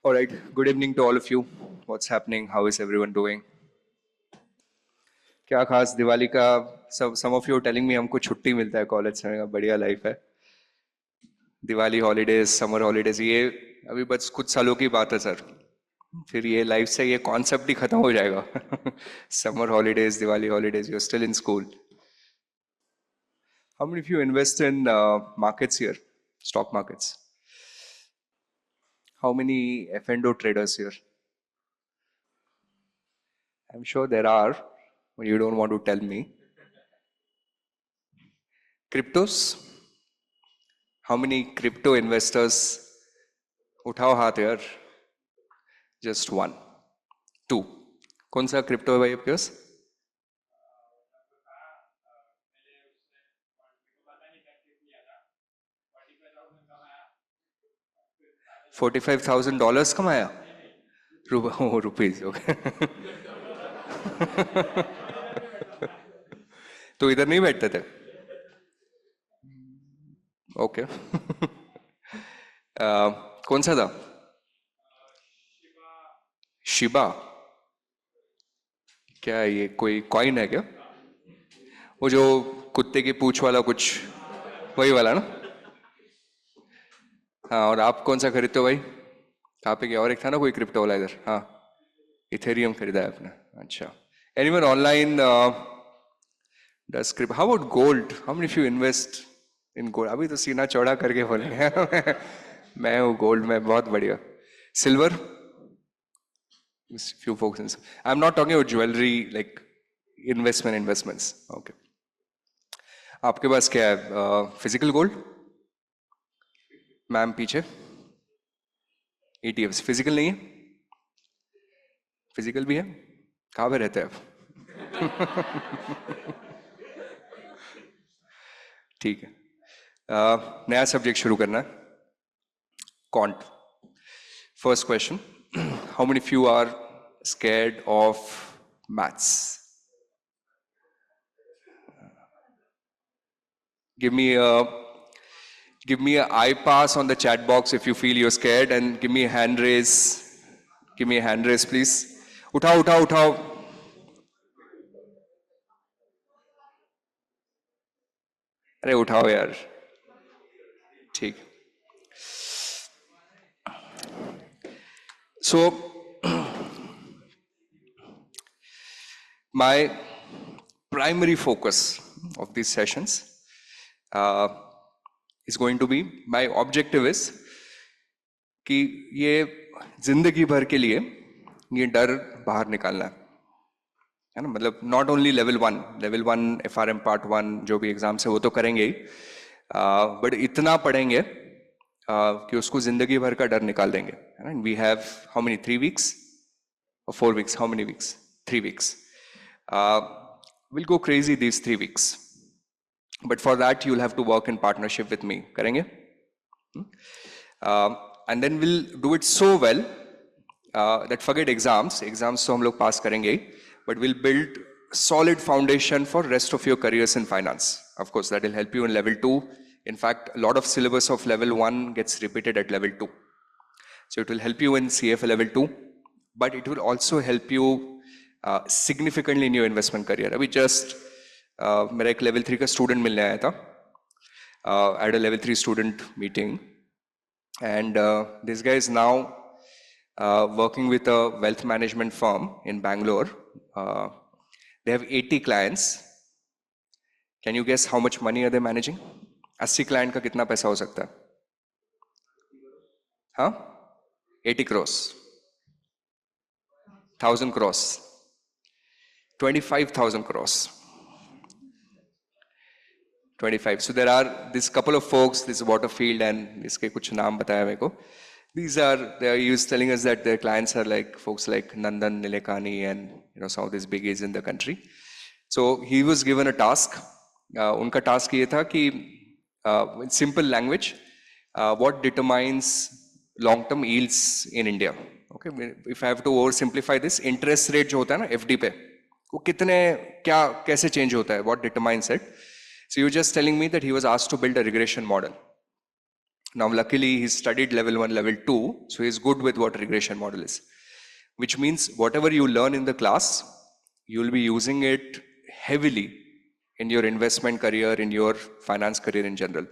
All right. Good evening to all of you. What's happening? How is everyone doing? क्या खास दिवाली का some of you are telling me हमको छुट्टी मिलता है कॉलेज से बढ़िया लाइफ है दिवाली हॉलीडेज समर हॉलीडेज ये अभी बस कुछ सालों की बात है सर फिर ये लाइफ से ये कॉन्सेप्ट ही खत्म हो जाएगा summer holidays Diwali holidays you still in school How many of you invest in markets here, stock markets? How many F&O traders here? I'm sure there are, but you don't want to tell me. Cryptos? How many crypto investors? उठाओ हाथ यार. Just one. Two. कौन सा crypto है भाई आपके पास? $45,000 कमाया? Rupees okay. तो इधर नहीं बैठते थे? ओके. कौन सा था? शिबा. क्या है ये कोई कॉइन है क्या? वो जो कुत्ते की पूंछ वाला कुछ वही वाला ना? हाँ. और आप कौन सा खरीदते हो भाई? कहाँ पे गया? और एक था ना कोई क्रिप्टो वाला इधर. हाँ. इथेरियम खरीदा है आपने. अच्छा. Anyone online does crypto? How about gold? How many of you invest in gold? अभी तो सीना चौड़ा करके बोलेंगे. मैं हूँ गोल्ड में बहुत बढ़िया. Silver? Few folks in. I'm not talking about jewelry like investments. Okay. आपके पास क्या है? Physical gold? मैम पीछे. ETFs फिजिकल नहीं है? फिजिकल भी है? कहाँ पे रहते हैं आप? ठीक है. नया सब्जेक्ट शुरू करना है. Quant. First question. How many of you are scared of maths? Give me a eye pass on the chat box if you feel you're scared, and give me a hand raise. Give me a hand raise, please. उठाओ. अरे उठाओ यार. ठीक. So, my primary focus of these sessions is going to be, my objective is कि ये जिंदगी भर के लिए ये डर बाहर निकालना है ना. मतलब not only level 1 FRM part 1 जो भी एग्जाम्स है वो तो करेंगे ही, बट इतना पढ़ेंगे कि उसको जिंदगी भर का डर निकाल देंगे. We have how many 3 weeks or 4 weeks? How many weeks? 3 weeks. We'll go crazy these 3 weeks, but for that you'll have to work in partnership with me. करेंगे? And then we'll do it so well that forget exams तो हम लोग पास करेंगे, but we'll build solid foundation for rest of your careers in finance. Of course, that will help you in level 2. In fact, a lot of syllabus of level 1 gets repeated at level 2. So it will help you in CFA level 2, but it will also help you significantly in your investment career. अभी just मेरा एक level 3 का student मिलने आया था. I had a level 3 student meeting, and this guy is now working with a wealth management firm in Bangalore. They have 80 clients. Can you guess how much money are they managing? 80 client का कितना पैसा हो सकता है? हाँ? 80 crores. 1,000 crores. 25,000 crores. 25. So there are this couple of folks, this Waterfield and इसके कुछ नाम बताया मेरे को. He was telling us that their clients are like folks like Nandan Nilekani and some of these biggies in the country. So he was given a task. उनका task ये था कि in simple language, what determines long-term yields in India? Okay, if I have to oversimplify this, interest rate जो होता है ना FD पे, वो कितने क्या कैसे change होता है? What determines it? So you were just telling me that he was asked to build a regression model. Now, luckily, he studied level 1, level 2, so he's good with what regression model is, which means whatever you learn in the class, you'll be using it heavily in your investment career, in your finance career in general.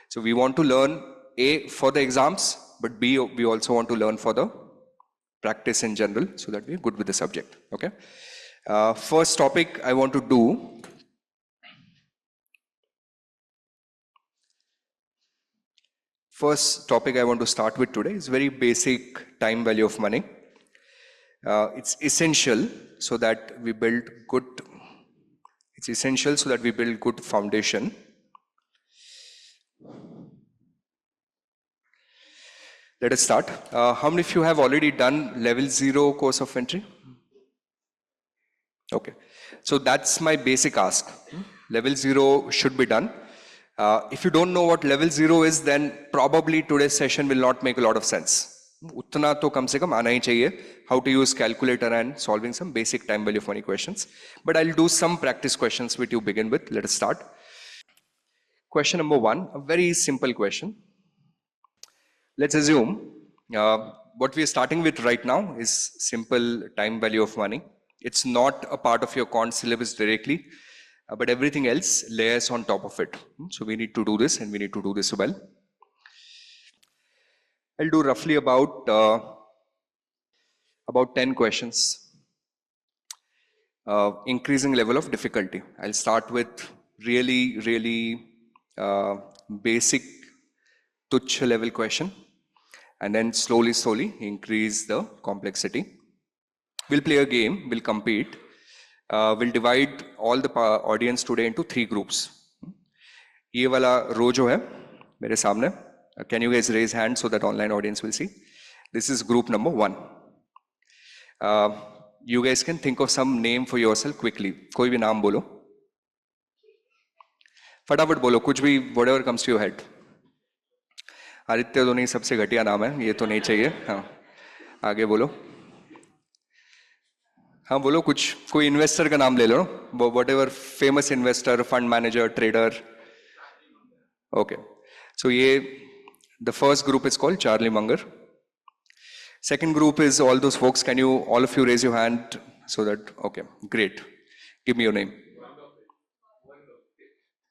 So we want to learn A for the exams, but B, we also want to learn for the practice in general so that we're good with the subject. Okay. First topic I want to do. First topic I want to start with today is very basic time value of money. It's essential so that we build good. It's essential so that we build good foundation. Let us start. How many of you have already done level 0 course of FinTree? Okay. So that's my basic ask. Level 0 should be done. If you don't know what level 0 is, then probably today's session will not make a lot of sense. उतना तो कम से कम आना ही चाहिए. How to use calculator and solving some basic time value of money questions. But I'll do some practice questions which you begin with. Let us start. Question number 1, a very simple question. Let's assume what we are starting with right now is simple time value of money. It's not a part of your quant syllabus directly, but everything else layers on top of it. So we need to do this, and we need to do this well. I'll do roughly about 10 questions. Increasing level of difficulty. I'll start with really basic tuchha level question, and then slowly increase the complexity. We'll play a game, we'll compete. We'll divide all the audience today into 3 groups. ये वाला row जो है मेरे सामने, can you guys raise hands so that online audience will see? This is group number 1. You guys can think of some name for yourself quickly. कोई भी नाम बोलो. फटाफट बोलो, कुछ भी, whatever comes to your head. Aditya तो नहीं, सबसे घटिया नाम है, ये तो नहीं चाहिए. हाँ, आगे बोलो. हाँ बोलो, कुछ कोई इन्वेस्टर का नाम ले लो. Whatever famous investor, fund manager, trader. Okay. So the first group is called Charlie Munger. Second group is all those folks. Can you, all of you, raise your hand so that, okay, great. Give me your name.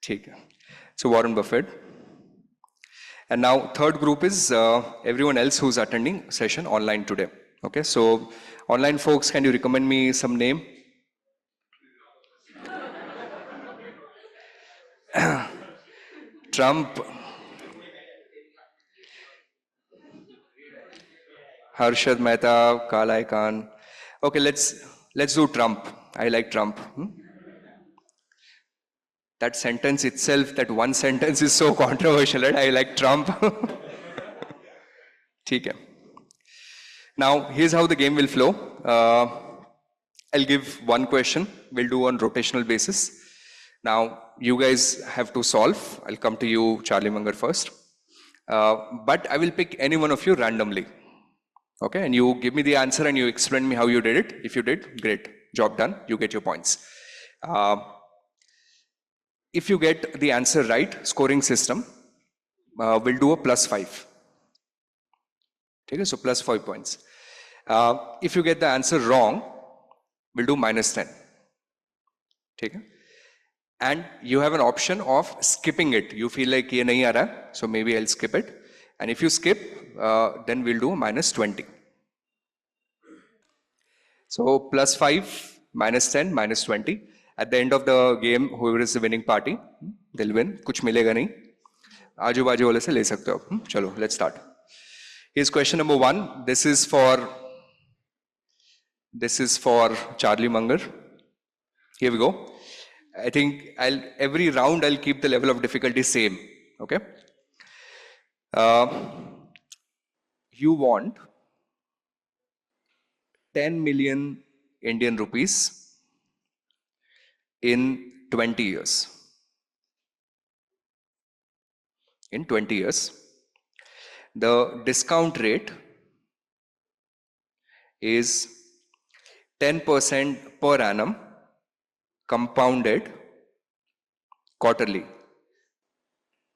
ठीक है. So Warren Buffett. And now third group is everyone else who's attending session online today. Okay, so online folks, can you recommend me some name? Trump. Harshad Mehta, Kalai Khan. Okay, let's do Trump. I like Trump. That sentence itself, that one sentence is so controversial, right? I like Trump. ठीक है. Now, here's how the game will flow. I'll give one question. We'll do on rotational basis. Now, you guys have to solve. I'll come to you, Charlie Munger, first. But I will pick any one of you randomly. Okay, and you give me the answer and you explain me how you did it. If you did, great. Job done. You get your points. If you get the answer right, scoring system, we'll do a +5. Okay, so +5 points. If you get the answer wrong, we'll do -10. Okay? And you have an option of skipping it. You feel like ye nahi aa raha, so maybe I'll skip it. And if you skip, then we'll do -20. So +5, -10, -20. At the end of the game, whoever is the winning party, they'll win. कुछ मिलेगा नहीं. आजू बाजू वाले से ले सकते हो. चलो, let's start. Here's question number 1. This is for Charlie Munger. Here we go. I think every round I'll keep the level of difficulty same. Okay. You want 10 million Indian rupees in 20 years. In 20 years, the discount rate is 10% per annum, compounded quarterly.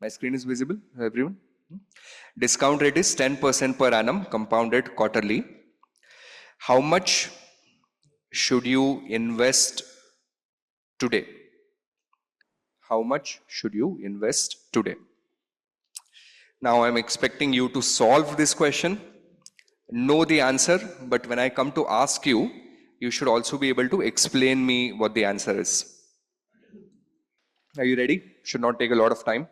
My screen is visible, everyone? Discount rate is 10% per annum, compounded quarterly. How much should you invest today? How much should you invest today? Now I'm expecting you to solve this question, know the answer, but when I come to ask you, you should also be able to explain me what the answer is. Are you ready? Should not take a lot of time.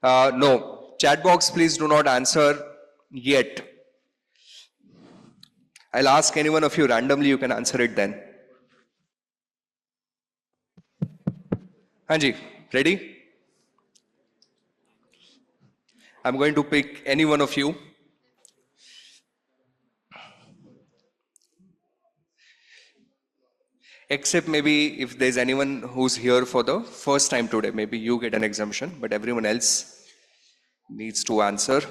No. Chat box, please do not answer yet. I'll ask any one of you randomly, you can answer it then. Hanji, ready? I'm going to pick any one of you. Except maybe if there's anyone who's here for the first time today, maybe you get an exemption, but everyone else needs to answer.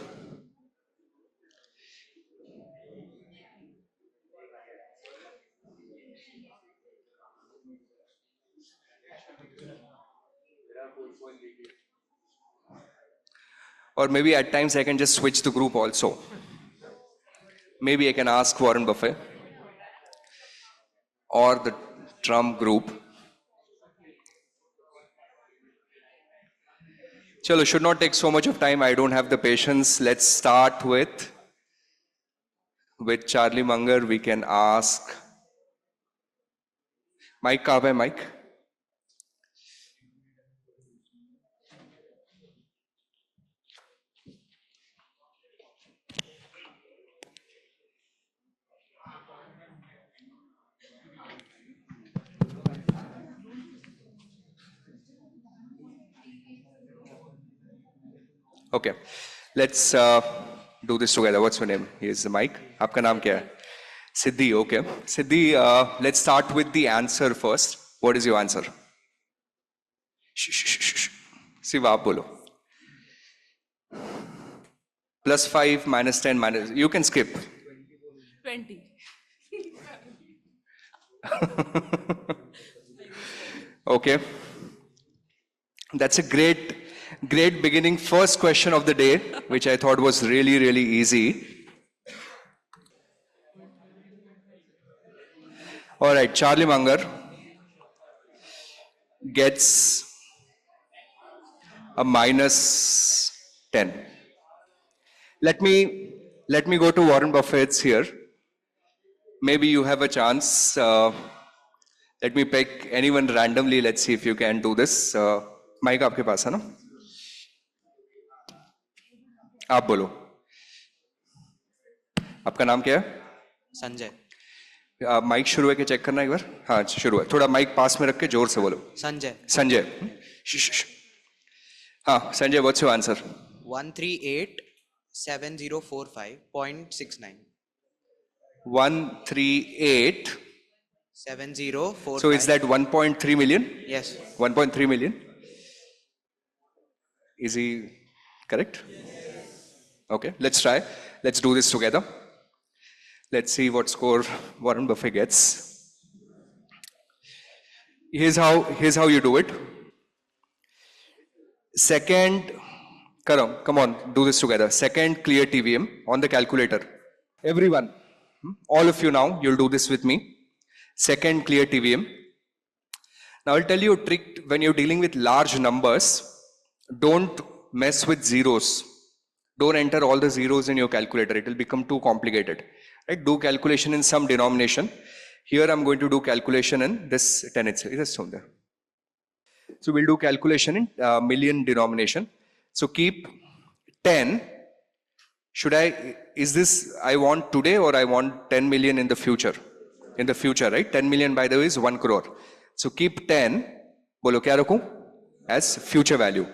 Or maybe at times I can just switch the group also. Maybe I can ask Warren Buffett or the Trump group. Chalo, should not take so much of time. I don't have the patience. Let's start with Charlie Munger. We can ask Mike. Kaab hai Mike? Okay, let's do this together. What's your name? Here's the mic. Aapka naam kya hai? Siddhi, okay. Siddhi, let's start with the answer first. What is your answer? Siva, aap bolo. +5, -10, minus. You can skip. 20. Okay. That's a great beginning. First question of the day, which I thought was really, really easy. All right, Charlie Munger gets a -10. Let me go to Warren Buffett's here. Maybe you have a chance. Let me pick anyone randomly. Let's see if you can do this. Mike, आपके पास है ना? आप बोलो. आपका नाम क्या है? Sanjay. Mic शुरू है कि चेक करना एक बार? हाँ शुरू है. थोड़ा माइक पास में रख के जोर से बोलो. संजय. संजय. हाँ Sanjay, what's your answer? 1387045.69. 138. 7045. So is that 1.3 million? Yes. 1.3 million? Is he correct? Okay, let's try. Let's do this together. Let's see what score Warren Buffett gets. Here's how you do it. Second, come on, do this together. Second clear TVM on the calculator. Everyone, all of you now, you'll do this with me. Second clear TVM. Now I'll tell you a trick when you're dealing with large numbers. Don't mess with zeros. Don't enter all the zeros in your calculator. It will become too complicated. Right? Do calculation in some denomination. Here I'm going to do calculation in this 10 itself. So we'll do calculation in million denomination. So keep 10. Is this I want today or I want 10 million in the future? In the future, right? 10 million by the way is 1 crore. So keep 10. Bolo kya rakhu? As future value.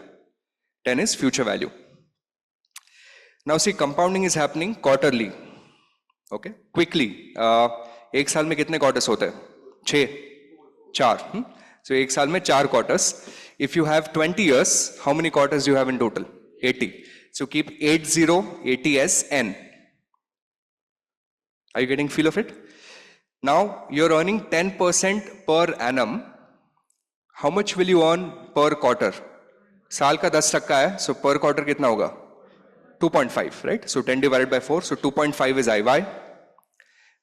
10 is future value. Now see, compounding is happening quarterly. Okay, quickly. एक साल में कितने quarters होते हैं? 6, 4. So एक साल में 4 quarters. If you have 20 years, how many quarters do you have in total? 80. So keep 80 as n. Are you getting feel of it? Now you're earning 10% per annum. How much will you earn per quarter? साल का 10% है, so per quarter कितना होगा? 2.5, right? So 10 divided by 4, so 2.5 is IY.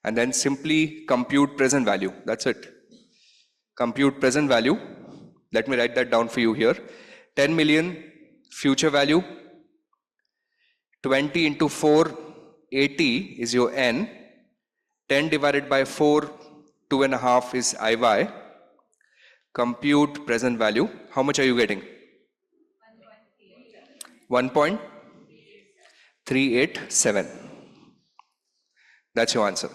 And then simply compute present value. That's it. Compute present value. Let me write that down for you here. 10 million future value. 20 into 4, 80 is your N. 10 divided by 4, 2.5 is IY. Compute present value. How much are you getting? 1.387. That's your answer.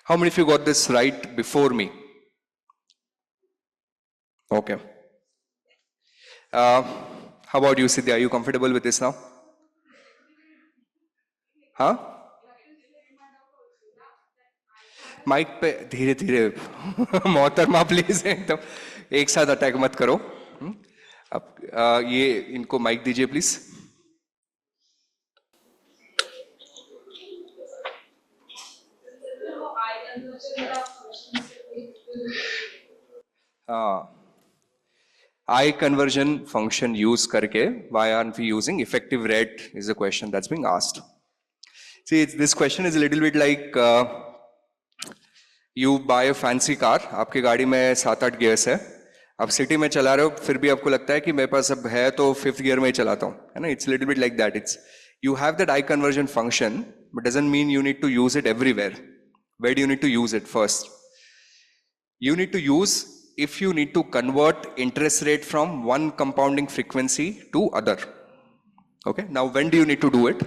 How many of you got this right before me? Okay. How about you, Siddhya? Are you comfortable with this now? हाँ? Mic पे धीरे धीरे मोहतरमा please एकदम एक साथ attack मत करो. अब ये इनको माइक दीजिए please. I conversion function use करके, why aren't we using effective rate is the question that's being asked. See, this question is a little bit like you buy a fancy car, आपके गाड़ी में 7-8 gears है, आप city में चला रहे हो, फिर भी आपको लगता है कि मेरे पास अब है तो 5th गियर में ही चलाता हूँ, है ना? It's a little bit like that. It's you have that I conversion function, but doesn't mean you need to use it everywhere. Where do you need to use it first? You need to use if you need to convert interest rate from one compounding frequency to other. Okay, now when do you need to do it?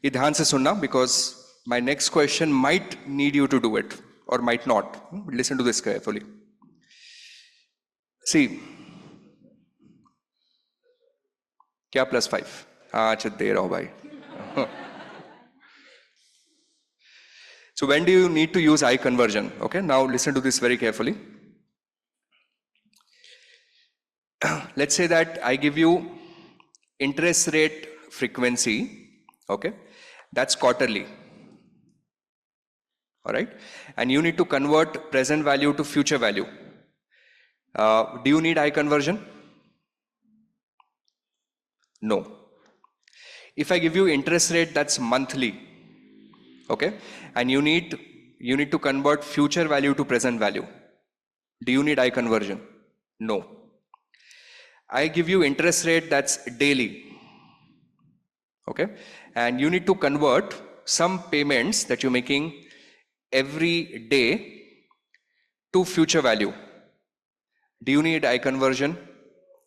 ये ध्यान से सुनना, because my next question might need you to do it or might not. Listen to this carefully. See, क्या +5? हाँ अच्छा दे रहा हूँ भाई. So when do you need to use I conversion? Okay, now listen to this very carefully. Let's say that I give you interest rate frequency, okay, that's quarterly, all right, and you need to convert present value to future value. Do you need I conversion? No. If I give you interest rate that's monthly, okay, and you need to convert future value to present value, do you need I conversion? No. I give you interest rate that's daily, okay, and you need to convert some payments that you're making every day to future value. Do you need I conversion?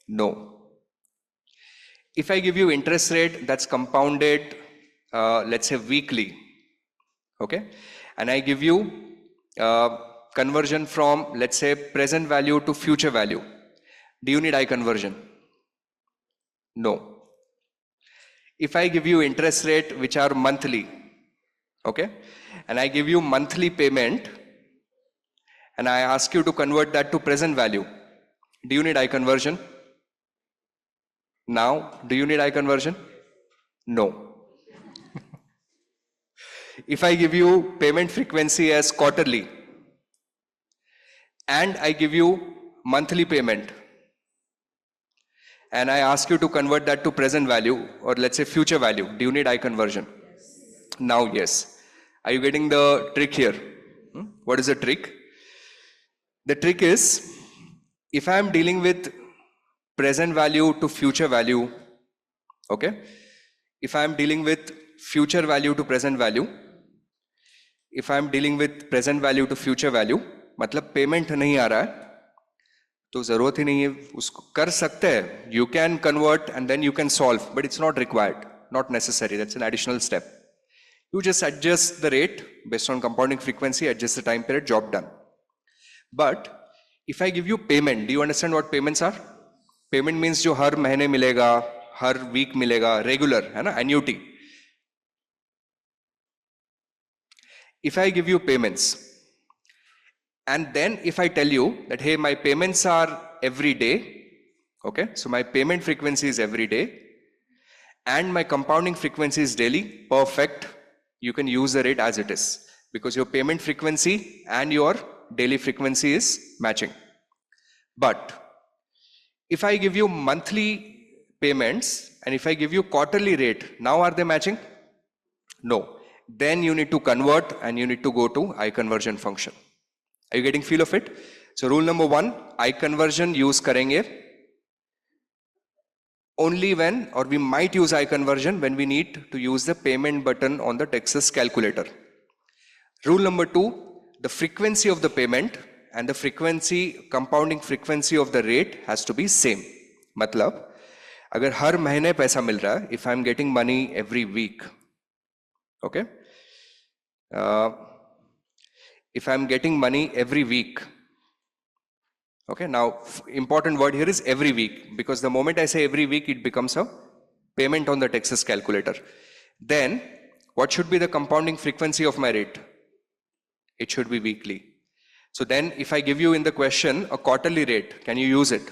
No. If I give you interest rate that's compounded, let's say weekly, okay, and I give you conversion from, let's say, present value to future value, do you need I conversion? No. If I give you interest rate which are monthly, okay, and I give you monthly payment and I ask you to convert that to present value, do you need I conversion? Now, do you need I conversion? No. If I give you payment frequency as quarterly and I give you monthly payment and I ask you to convert that to present value or let's say future value, do you need I conversion? Now, yes. Are you getting the trick here? What is the trick? The trick is, if I am dealing with present value to future value, okay? If I am dealing with future value to present value, if I am dealing with present value to future value, मतलब payment नहीं आ रहा है, तो जरूरत ही नहीं है, उसको कर सकते हैं. You can convert and then you can solve, but it's not required, not necessary. That's an additional step. You just adjust the rate based on compounding frequency, adjust the time period, job done. But if I give you payment, do you understand what payments are? Payment means जो हर महीने मिलेगा, हर week मिलेगा, regular, है ना, annuity. If I give you payments, and then if I tell you that, hey, my payments are every day, okay, so my payment frequency is every day, and my compounding frequency is daily, perfect, you can use the rate as it is, because your payment frequency and your daily frequency is matching. But If I give you monthly payments and if I give you quarterly rate, now are they matching? No. Then you need to convert and you need to go to I conversion function. Are you getting feel of it? So rule number 1, I conversion use karenge only when, or we might use I conversion when we need to use the payment button on the Texas calculator. Rule number 2, the frequency of the payment and the frequency, compounding frequency of the rate has to be same. मतलब अगर हर महीने पैसा मिल रहा है, if I am getting money every week, okay, if I am getting money every week, okay, now important word here is every week, because the moment I say every week, it becomes a payment on the Texas calculator. Then what should be the compounding frequency of my rate? It should be weekly. So then if I give you in the question a quarterly rate, can you use it?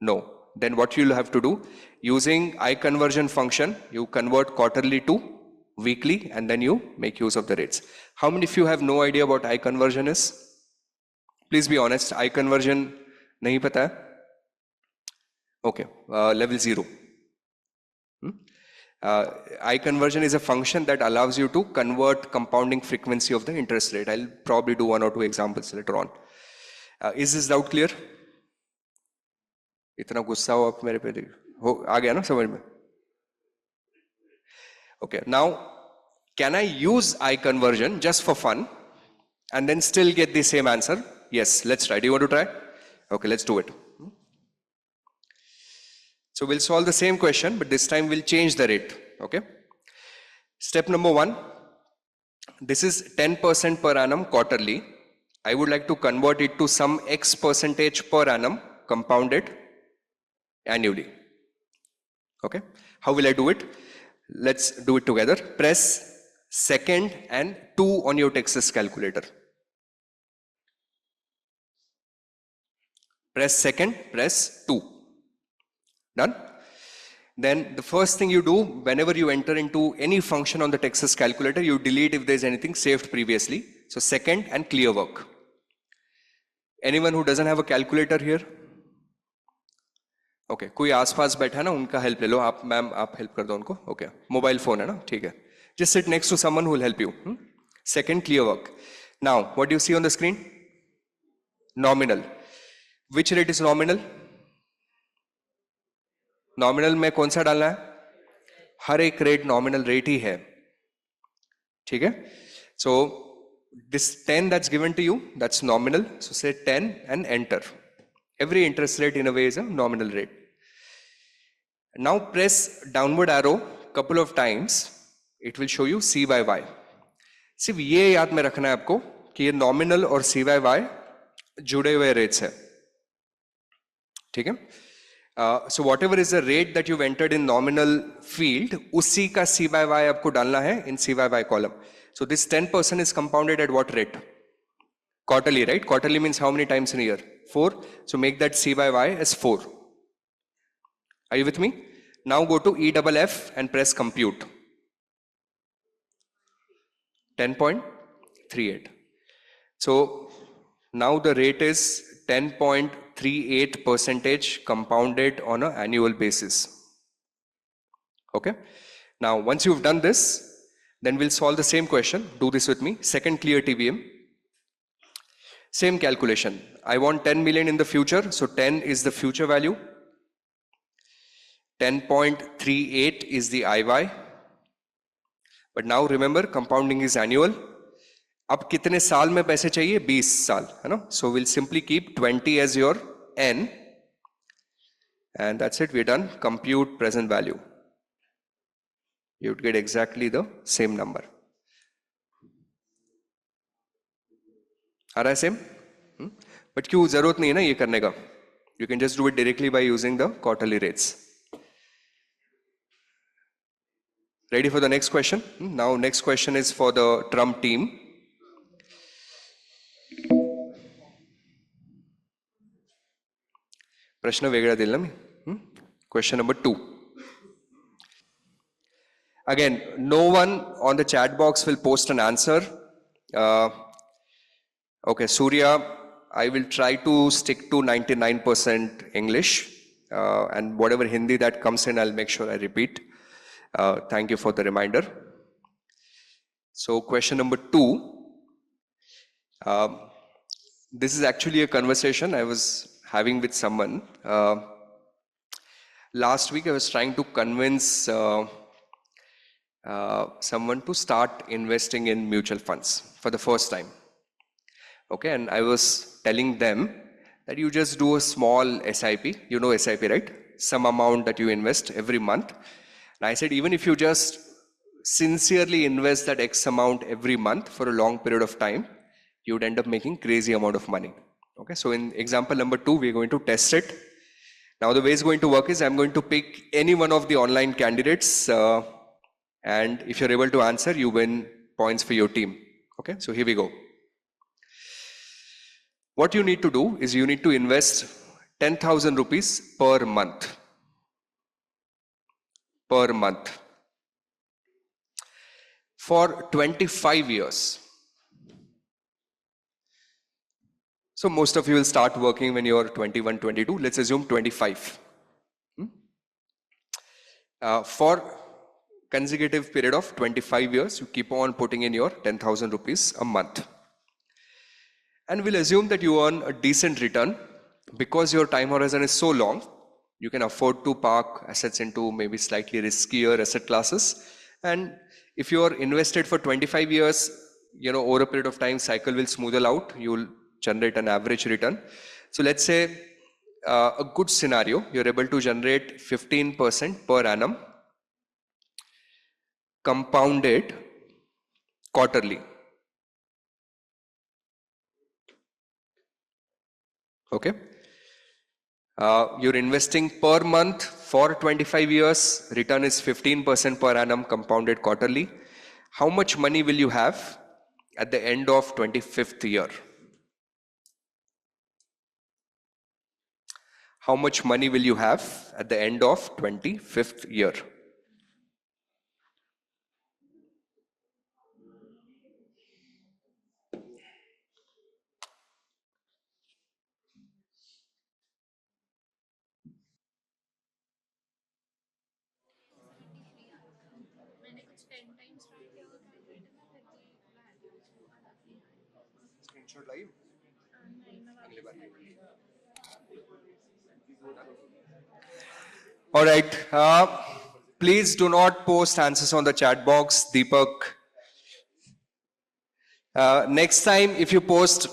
No. Then what you'll have to do, using I conversion function, you convert quarterly to weekly and then you make use of the rates. How many of you have no idea what I conversion is? Please be honest, I conversion nahi pata hai? Okay, level 0. I conversion is a function that allows you to convert compounding frequency of the interest rate. I'll probably do 1 or 2 examples later on. Is this doubt clear? इतना गुस्सा हो आप मेरे पे हो आ गया ना समझ में? Okay, now can I use I conversion just for fun and then still get the same answer? Yes, let's try. Do you want to try? Okay, let's do it. So we'll solve the same question, but this time we'll change the rate. Okay. Step number 1. This is 10% per annum quarterly. I would like to convert it to some X percentage per annum compounded annually. Okay. How will I do it? Let's do it together. Press second and 2 on your Texas calculator. Press second, press 2. Done? Then the first thing you do whenever you enter into any function on the Texas calculator, you delete if there's anything saved previously. So second and clear work. Anyone who doesn't have a calculator here? Okay, कोई आसपास बैठा है ना उनका help ले लो आप ma'am आप help कर दो उनको ओके मोबाइल फोन है ना ठीक है just sit next to someone who will help you. Second, clear work. Now what do you see on the screen? Nominal. Which rate is nominal? Nominal में कौन सा डालना है? हर एक रेट नॉमिनल रेट ही है ठीक है so this 10 that's given to you that's nominal so say 10 and enter every interest rate in a way is a nominal rate now press downward arrow couple of times it will show you C by Y सिर्फ ये याद में रखना है आपको कि ये nominal और C by Y जुड़े हुए रेट्स है ठीक है so whatever is the rate that you've entered in nominal field, उसी का C by Y आपको डालना है in C by Y column. So this 10% is compounded at what rate? Quarterly, right? Quarterly means how many times in a year? 4. So make that C by Y as 4. Are you with me? Now go to EFF and press compute. 10.38. So now the rate is 10.38% compounded on an annual basis. Okay. Now, once you've done this, then we'll solve the same question. Do this with me. Second, clear TBM. Same calculation. I want 10 million in the future. So 10 is the future value. 10.38 is the IY. But now remember, compounding is annual. अब कितने साल में पैसे चाहिए 20 साल है ना so we'll simply keep 20 as your n and that's it we're done compute present value you'd get exactly the same number आ रहा है same but क्यों जरूरत नहीं है ना ये करने का you can just do it directly by using the quarterly rates ready for the next question now next question is for the Trump team प्रश्न वेगळा दिल ना मी question number 2 again no one on the chat box will post an answer okay Surya I will try to stick to 99% English and whatever Hindi that comes in, I'll make sure I repeat. Thank you for the reminder. So question number 2. This is actually a conversation I was having with someone. Last week I was trying to convince someone to start investing in mutual funds for the first time. Okay, and I was telling them that you just do a small SIP. You know SIP, right? Some amount that you invest every month. And I said, even if you just sincerely invest that X amount every month for a long period of time, you would end up making crazy amount of money. Okay, so in example number 2, we're going to test it. Now the way it's going to work is I'm going to pick any one of the online candidates, and if you're able to answer, you win points for your team. Okay, so here we go. What you need to do is you need to invest 10,000 rupees per month. Per month. For 25 years. So most of you will start working when you're 21, 22. Let's assume 25. For consecutive period of 25 years, you keep on putting in your 10,000 rupees a month. And we'll assume that you earn a decent return because your time horizon is so long. You can afford to park assets into maybe slightly riskier asset classes. And if you're invested for 25 years, over a period of time, cycle will smoother out. You'll generate an average return. So let's say a good scenario, you're able to generate 15% per annum, compounded quarterly. Okay. You're investing per month for 25 years, return is 15% per annum compounded quarterly. How much money will you have at the end of 25th year? How much money will you have at the end of 25th year? All right. Please do not post answers on the chat box, Deepak. Next time, if you post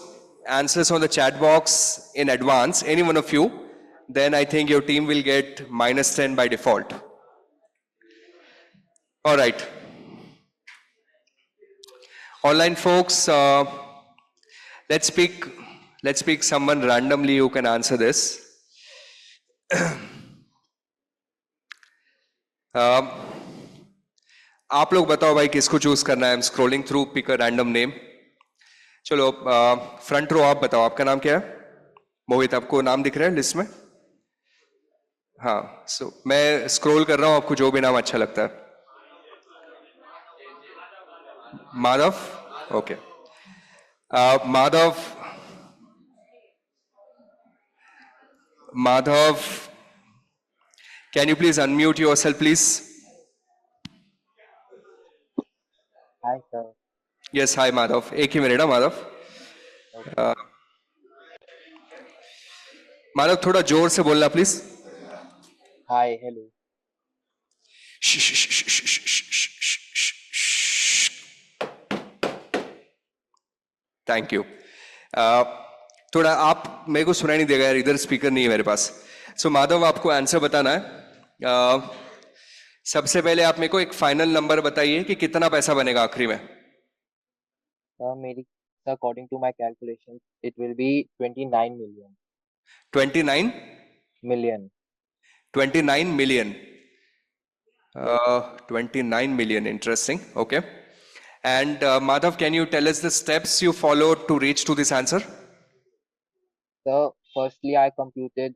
answers on the chat box in advance, any one of you, then I think your team will get -10 by default. All right. Online folks, let's pick someone randomly who can answer this. आप लोग बताओ भाई किसको choose करना है. I'm scrolling through, pick a random name. चलो front row आप बताओ, आपका नाम क्या है? मोहित, आपको नाम दिख रहा है लिस्ट में? हाँ, सो मैं स्क्रॉल कर रहा हूँ, आपको जो भी नाम अच्छा लगता है. Madhav, okay. Madhav, can you please unmute yourself, please? Hi, sir. Yes, hi Madhav. एक ही मिनट है माधव. Okay. माधव थोड़ा जोर से बोलना please. Hi, hello. Thank you. थोड़ा आप, मेरे को सुनाई नहीं देगा यार, इधर स्पीकर नहीं है मेरे पास. सो माधव, आपको आंसर बताना है. सबसे पहले आप मेरे को एक फाइनल नंबर बताइए कि कितना पैसा बनेगा आखिरी में. According to my calculations, it will be 29 million. 29 Million. 29 million. 29 million, interesting. Okay. And Madhav, can you tell us the steps you followed to reach to this answer? So, firstly, I entered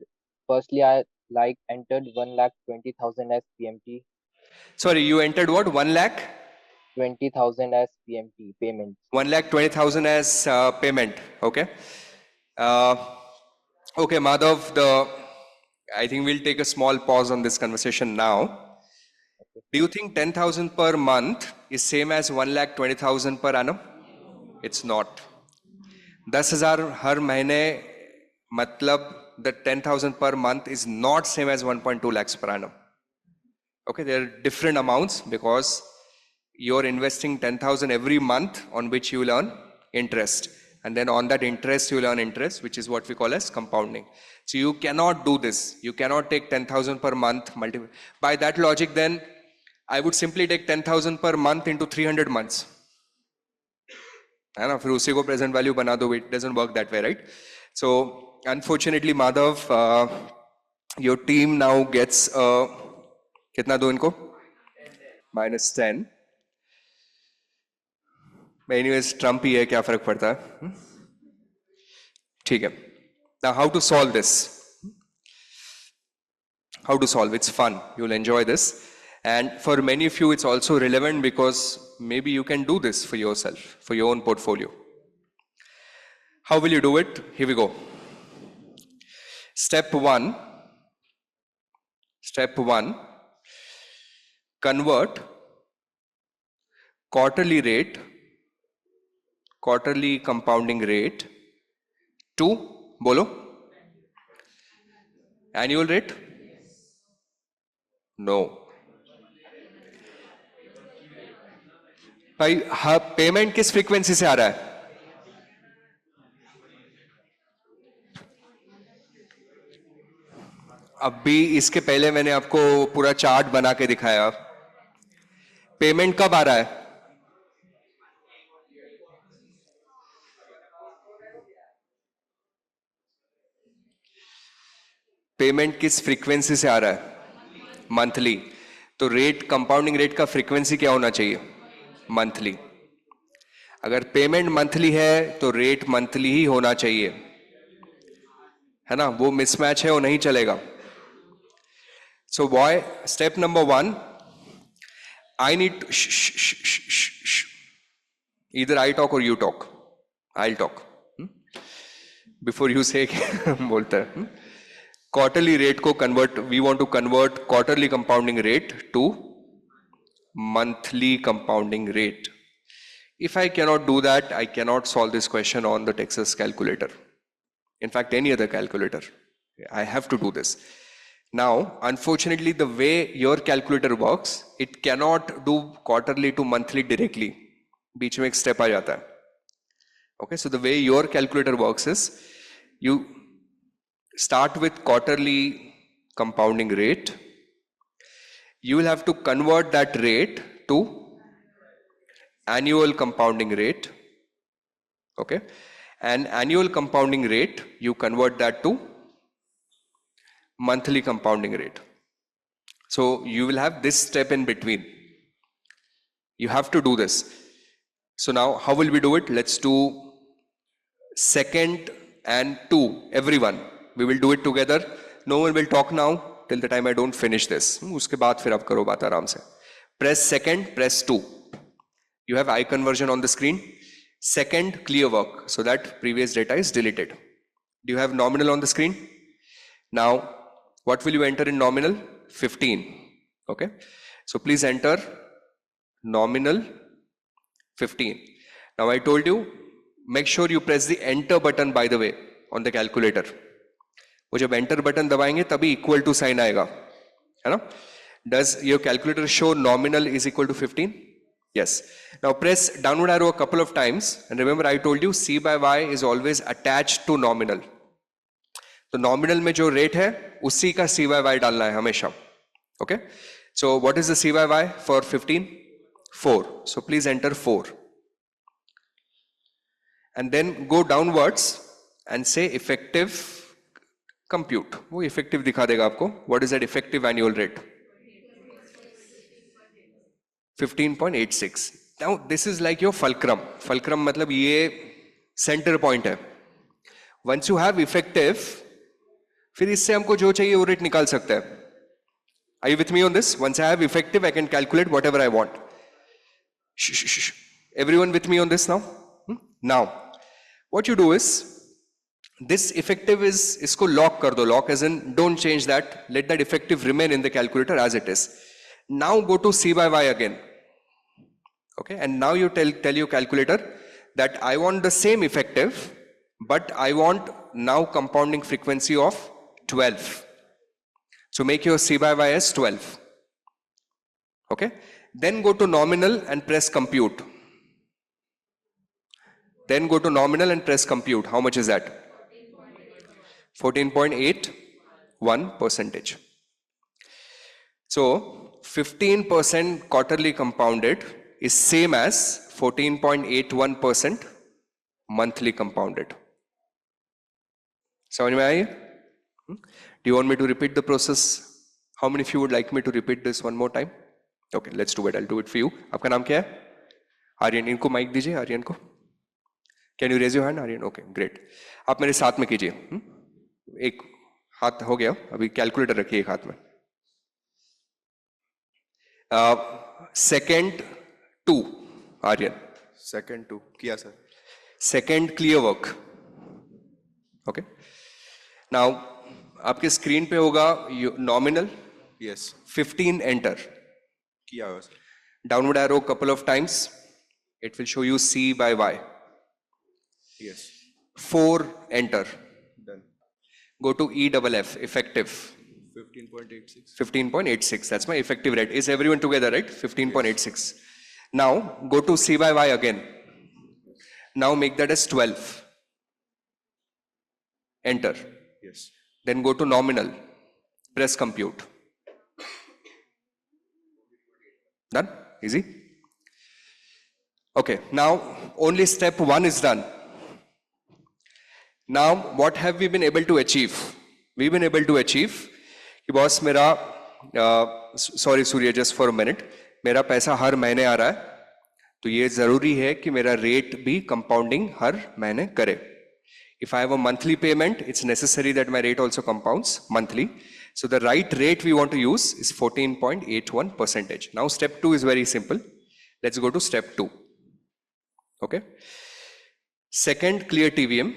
1,20,000 as PMT. Sorry, you entered what? 1 lakh? 20,000 as PMT payment. 1,20,000 as payment. Okay. Okay, Madhav, I think we'll take a small pause on this conversation now. Do you think 10,000 per month is same as 1,20,000 per annum? It's not. 10,000 हर महीने मतलब the 10,000 per month is not same as 1.2 lakhs per annum. Okay, there are different amounts because you're investing 10,000 every month on which you will earn interest. And then on that interest, you will earn interest, which is what we call as compounding. So you cannot do this. You cannot take 10,000 per month. By that logic, then I would simply take 10,000 per month into 300 months. है ना फिर उसी को present value बना दो. It doesn't work that way, right? So unfortunately, Madhav, your team now gets कितना दो इनको? -10. Anyways, Trump ही है, क्या फर्क पड़ता है? ठीक है. Now, how to solve this? How to solve? It's fun. You'll enjoy this. And for many of you, it's also relevant because maybe you can do this for yourself, for your own portfolio. How will you do it? Here we go. Step one, convert quarterly rate, quarterly compounding rate to, bolo, annual rate? No. भाई payment किस frequency से आ रहा है? अभी इसके पहले मैंने आपको पूरा चार्ट बना के दिखाया. पेमेंट कब आ रहा है? पेमेंट किस फ्रीक्वेंसी से आ रहा है? मंथली. तो रेट, कंपाउंडिंग रेट का फ्रीक्वेंसी क्या होना चाहिए? मंथली. अगर पेमेंट मंथली है तो रेट मंथली ही होना चाहिए, है ना? वो मिसमैच है, वो नहीं चलेगा. सो boy, step number 1, I need to either I talk or you talk. I'll talk. Before you say बोलता है. Quarterly rate को convert, we want to convert quarterly compounding rate to monthly compounding rate. If I cannot do that, I cannot solve this question on the Texas calculator. In fact, any other calculator. I have to do this. Now, unfortunately, the way your calculator works, it cannot do quarterly to monthly directly. बीच में एक step आ जाता है. Okay, so the way your calculator works is, you start with quarterly compounding rate. You will have to convert that rate to annual compounding rate. Okay, and annual compounding rate, you convert that to monthly compounding rate. So you will have this step in between. You have to do this. So now how will we do it? Let's do second and 2, everyone. We will do it together. No one will talk now till the time I don't finish this. उसके बाद फिर आप करो बात आराम से. Press second, press 2. You have eye conversion on the screen. Second, clear work, so that previous data is deleted. Do you have nominal on the screen? Now, what will you enter in nominal? 15. Okay. So please enter nominal 15. Now I told you, make sure you press the enter button, by the way, on the calculator. वो जब enter button दबाएंगे तभी equal to sign आएगा, है ना? Does your calculator show nominal is equal to 15? Yes. Now press downward arrow a couple of times, and remember I told you C by Y is always attached to nominal. तो nominal में जो rate है उसी का C by Y डालना है हमेशा. Okay. So what is the C by Y for 15? 4. So please enter 4. And then go downwards and say effective compute. वो effective दिखा देगा आपको. What is that effective annual rate? 15.86. Now this is like your fulcrum. Fulcrum मतलब ये center point है. Once you have effective, फिर इससे हमको जो चाहिए वो rate निकाल सकते हैं. Are you with me on this? Once I have effective, I can calculate whatever I want. Everyone with me on this now? Now, what you do is, This effective is, isko lock kar do, lock as in don't change that, let that effective remain in the calculator as it is. Now go to C by Y again. Okay, and now you tell your calculator that I want the same effective, but I want now compounding frequency of 12. So make your C by Y as 12. Okay, then go to nominal and press compute. Then go to nominal and press compute. How much is that? 14.81%. So 15% quarterly compounded is same as 14.81% monthly compounded. समझ में आई? Do you want me to repeat the process? How many of you would like me to repeat this one more time? Okay, let's do it. I'll do it for you. आपका नाम क्या है? आर्यन. इनको mic दीजिए आर्यन को. Can you raise your hand, Aryan? Okay, great. आप मेरे साथ में कीजिए. एक हाथ हो गया. अभी कैलकुलेटर रखिए एक हाथ में. Second 2, आर्यन. Second 2 किया sir. Second clear work. Okay. Now आपके स्क्रीन पे होगा nominal. Yes. 15 enter. किया हुआ sir. Downward arrow couple of times. It will show you C by Y. Yes. 4 enter. Done. Go to EFF, effective. 15.86. 15.86. That's my effective rate. Is everyone together, right? 15.86. Now go to C by Y again. Now make that as 12. Enter. Yes. Then go to nominal. Press compute. Done? Easy? Okay. Now only step 1 is done. Now what have we been able to achieve? We've been able to achieve कि boss मेरा sorry Surya just for a minute, मेरा पैसा हर महीने आ रहा है, तो ये जरूरी है कि मेरा रेट भी कंपाउंडिंग हर महीने करे. If I have a monthly payment, it's necessary that my rate also compounds monthly. So the right rate we want to use is 14.81%. Now step 2 is very simple. Let's go to step 2. Okay. Second clear TVM.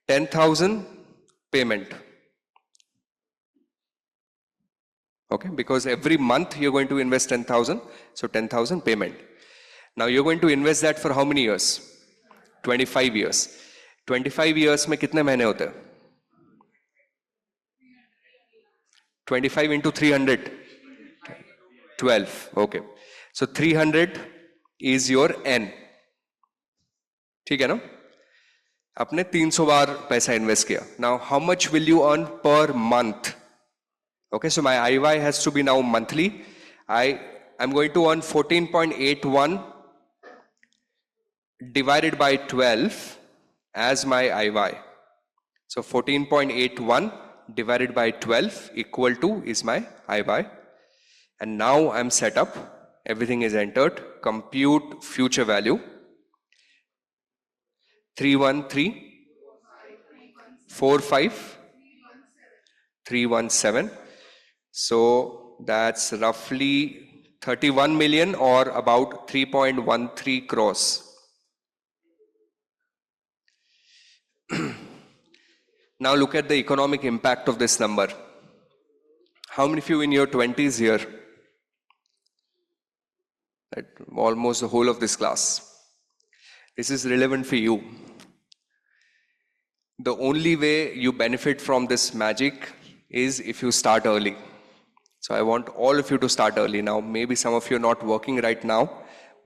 10,000 payment. Okay, because every month you're going to invest 10,000, so 10,000 payment. Now you're going to invest that for how many years? 25 years. 25 years में कितने महीने होते हैं? 25 into 300? 12. Okay. So 300 is your N. ठीक है ना? आपने 300 बार पैसा इन्वेस्ट किया. Now how much will you earn per month? Okay, so my IY has to be now monthly. I'm going to earn 14.81 divided by 12 as my IY. So 14.81 divided by 12 equal to is my IY. And now I'm set up. Everything is entered. Compute future value. 313,45,317. So that's roughly 31 million or about 3.13 crores. Now look at the economic impact of this number. How many of you in your 20s here? Almost the whole of this class. This is relevant for you. The only way you benefit from this magic is if you start early. So I want all of you to start early now. Maybe some of you are not working right now,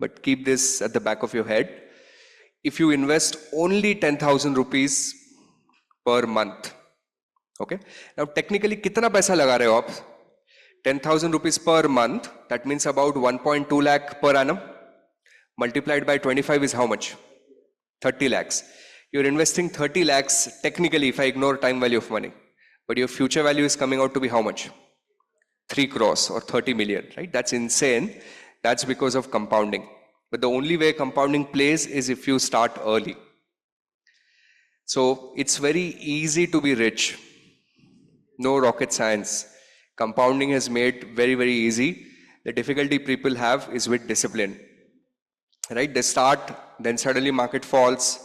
but keep this at the back of your head. If you invest only 10,000 rupees per month, okay? Now technically कितना पैसा लगा रहे हो आप? 10,000 rupees per month, that means about 1.2 lakh per annum. Multiplied by 25 is how much? 30 lakhs. You're investing 30 lakhs technically if I ignore time value of money. But your future value is coming out to be how much? 3 crores or 30 million, right? That's insane. That's because of compounding. But the only way compounding plays is if you start early. So it's very easy to be rich. No rocket science. Compounding has made very, very easy. The difficulty people have is with discipline. Right? They start then suddenly market falls,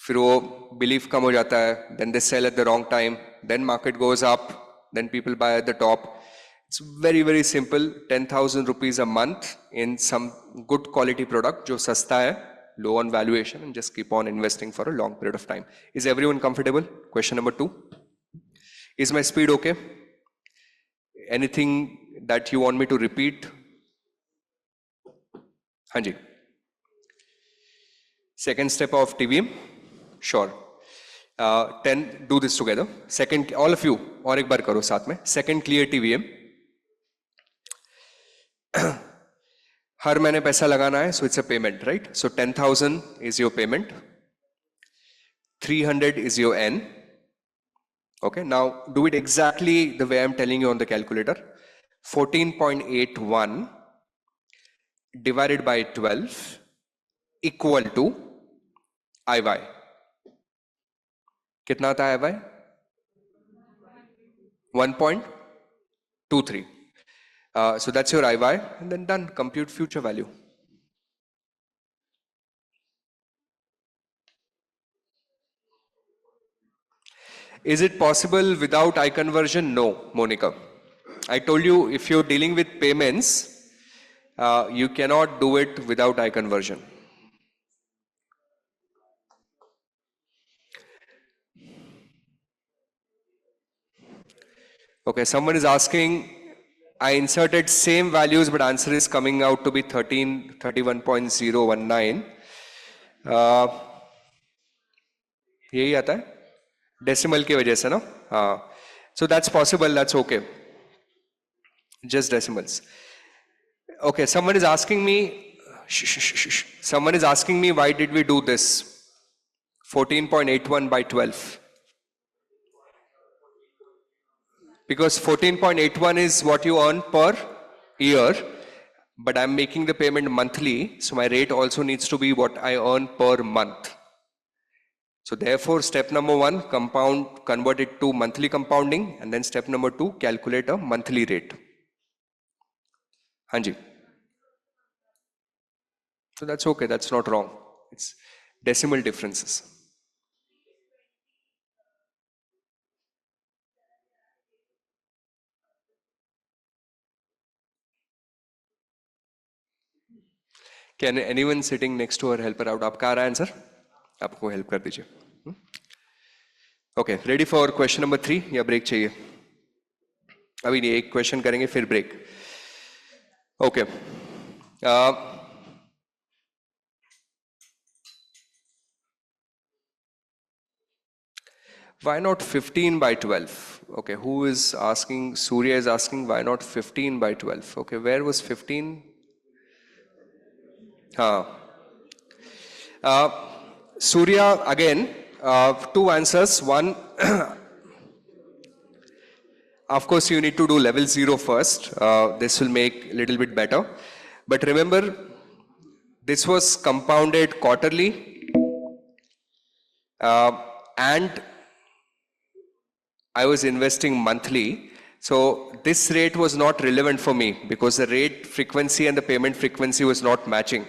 फिर वो belief कम हो जाता है, then they sell at the wrong time, then market goes up, then people buy at the top. It's very, very simple. 10,000 rupees a month in some good quality product जो सस्ता है, low on valuation, and just keep on investing for a long period of time. Is everyone comfortable? Question number 2. Is my speed okay? Anything that you want me to repeat? हाँ जी. Second step of TVM? Sure. 10, do this together. Second, all of you, और एक बार करो साथ में. Second, clear TVM. हर महीने पैसा लगाना है, so it's a payment, right? So 10,000 is your payment. 300 is your N. Okay, now do it exactly the way I'm telling you on the calculator. 14.81 divided by 12 equal to IY. कितना आता है IY? 1.23. So that's your IY, and then done. Compute future value. Is it possible without I conversion? No, Monica. I told you if you're dealing with payments, you cannot do it without I conversion. Okay, someone is asking, I inserted same values, but answer is coming out to be 31.019. यही आता है decimal की वजह से ना. हाँ, so that's possible, that's okay. Just decimals. Okay, someone is asking me, someone is asking me why did we do this? 14.81 by 12. Because 14.81 is what you earn per year, but I'm making the payment monthly, so my rate also needs to be what I earn per month. So therefore, step number 1, convert it to monthly compounding, and then step number 2, calculate a monthly rate. Hanji. So that's okay, that's not wrong. It's decimal differences. Can anyone sitting next to her help her out? आपका आ रहा है answer? आपको help कर दीजिए. Okay, ready for question number 3 या break चाहिए? अभी नहीं, एक क्वेश्चन करेंगे फिर break. Okay. Why not 15 by 12? Okay, who is asking? Surya is asking why not 15 by 12? Okay, where was 15? Surya, again, 2 answers. One, of course, you need to do level 0 first. This will make a little bit better. But remember, this was compounded quarterly, and I was investing monthly. So this rate was not relevant for me because the rate frequency and the payment frequency was not matching.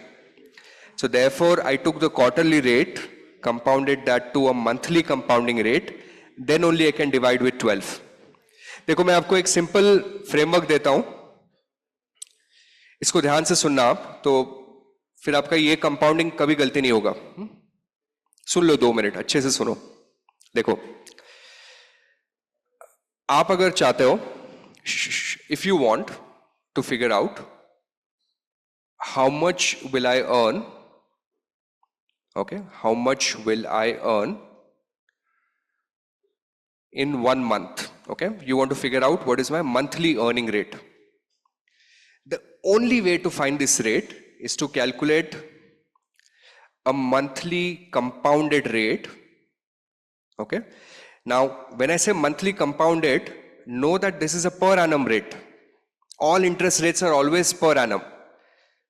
So therefore, I took the quarterly rate, compounded that to a monthly compounding rate, then only I can divide with 12. देखो मैं आपको एक simple framework देता हूं, इसको ध्यान से सुनना आप, तो फिर आपका ये कंपाउंडिंग कभी गलती नहीं होगा. सुन लो 2 मिनट, अच्छे से सुनो. देखो, आप अगर चाहते हो, if you want to figure out how much will I earn, okay, how much will I earn in 1 month, okay, you want to figure out what is my monthly earning rate. The only way to find this rate is to calculate a monthly compounded rate, okay. Now, when I say monthly compounded, know that this is a per annum rate. All interest rates are always per annum,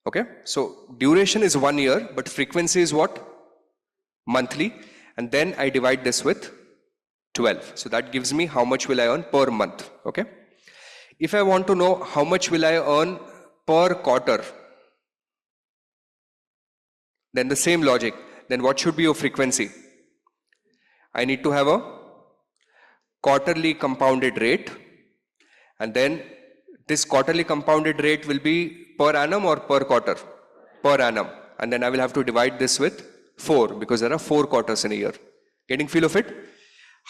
okay. So duration is 1 year, but frequency is what? Monthly, and then I divide this with 12. So that gives me how much will I earn per month, okay. If I want to know how much will I earn per quarter, Then the same logic. Then what should be your frequency? I need to have a quarterly compounded rate, and then this quarterly compounded rate will be per annum or per quarter? Per annum. And then I will have to divide this with 4 because there are 4 quarters in a year. Getting feel of it?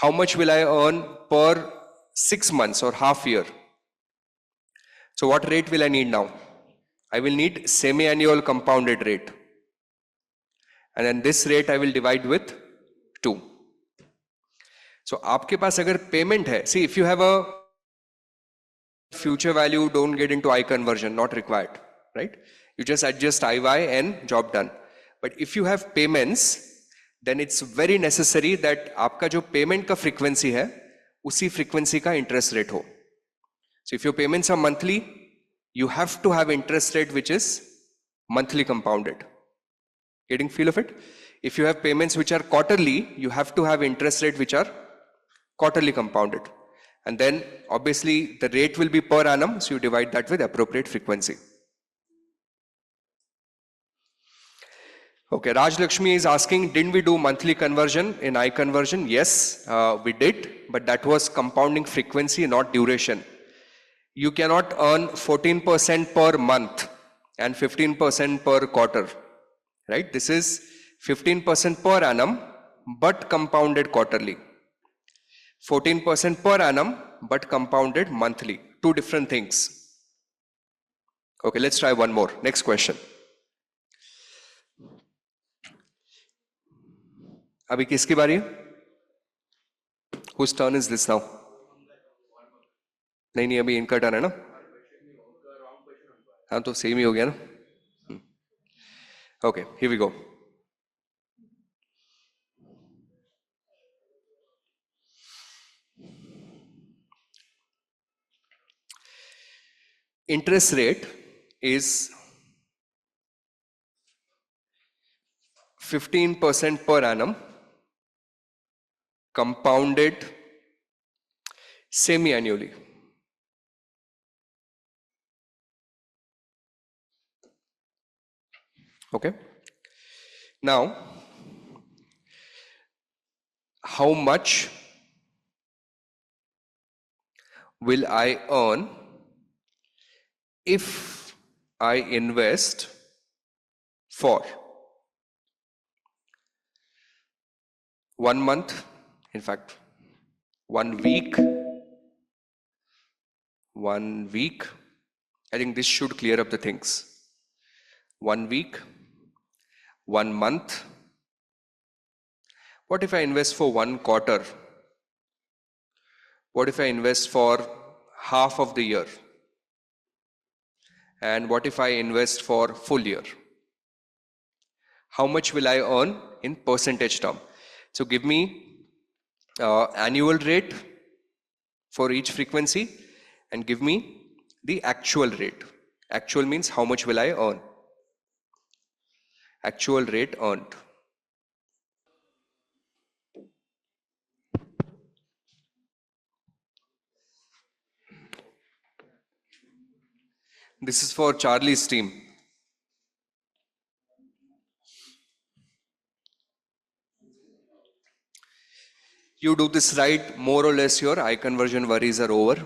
How much will I earn per 6 months or half year? So what rate will I need now? I will need semi-annual compounded rate. And then this rate I will divide with 2. So आपके पास अगर payment है, see if you have a future value, don't get into I conversion, not required, right? You just adjust IY and job done. But if you have payments, then it's very necessary that आपका जो payment का frequency है, उसी frequency का interest rate हो. So if your payments are monthly, you have to have interest rate which is monthly compounded. Getting feel of it? If you have payments which are quarterly, you have to have interest rate which are quarterly compounded. And then obviously the rate will be per annum, so you divide that with appropriate frequency. Okay, Raj Lakshmi is asking, didn't we do monthly conversion in I conversion? Yes, we did, but that was compounding frequency, not duration. You cannot earn 14% per month and 15% per quarter, right? This is 15% per annum, but compounded quarterly. 14% per annum, but compounded monthly. Two different things. Okay, let's try one more. Next question. अभी किसकी बारी है? Whose turn is this now? नहीं अभी इनका turn है ना? हाँ तो सेम ही हो गया ना? Okay, here we go. Interest rate is 15% per annum, compounded semi-annually. Okay. Now, how much will I earn if I invest for 1 month, in fact, 1 week, 1 week. I think this should clear up the things. 1 week, 1 month. What if I invest for 1 quarter? What if I invest for half of the year? And what if I invest for full year? How much will I earn in percentage term? So give me annual rate for each frequency and give me the actual rate. Actual means how much will I earn? Actual rate earned. This is for Charlie's team. You do this right, more or less your I conversion worries are over.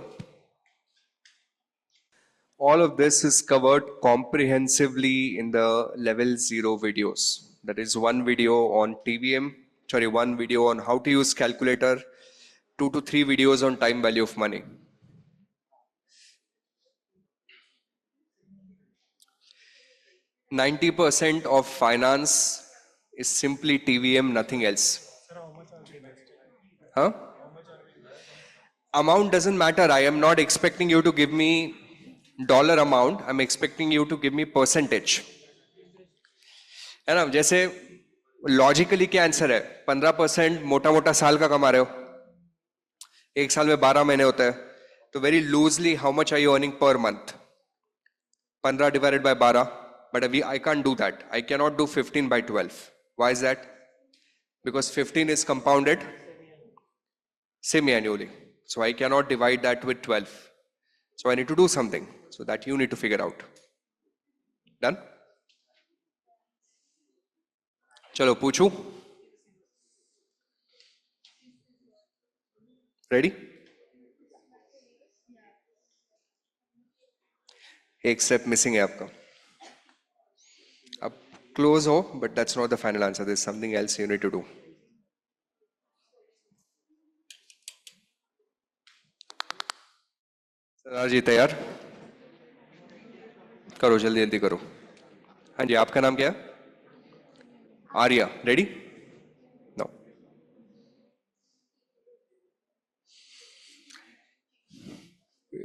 All of this is covered comprehensively in the level 0 videos. That is one video on TVM, one video on how to use calculator, 2 to 3 videos on time value of money. %90 of finance is simply TVM, nothing else. Huh? Amount doesn't matter. I am not expecting you to give me dollar amount. I'm expecting you to give me percentage. है ना? जैसे logically क्या answer है? 15% मोटा मोटा साल का कमा रहे हो, एक साल में 12 महीने होते हैं, तो very loosely how much are you earning per month? 15 divided by 12, but I can't do that. I cannot do 15 by 12. Why is that? Because 15 is compounded semi-annually. So I cannot divide that with 12. So I need to do something. So that you need to figure out. Done? चलो पूछूं. Ready? एक step missing है आपका. अब close हो, but that's not the final answer. This something else you need to do. Sardar ji तैयार? करो, जल्दी जल्दी करो. हाँ जी, आपका नाम क्या है? Arya. Ready? No.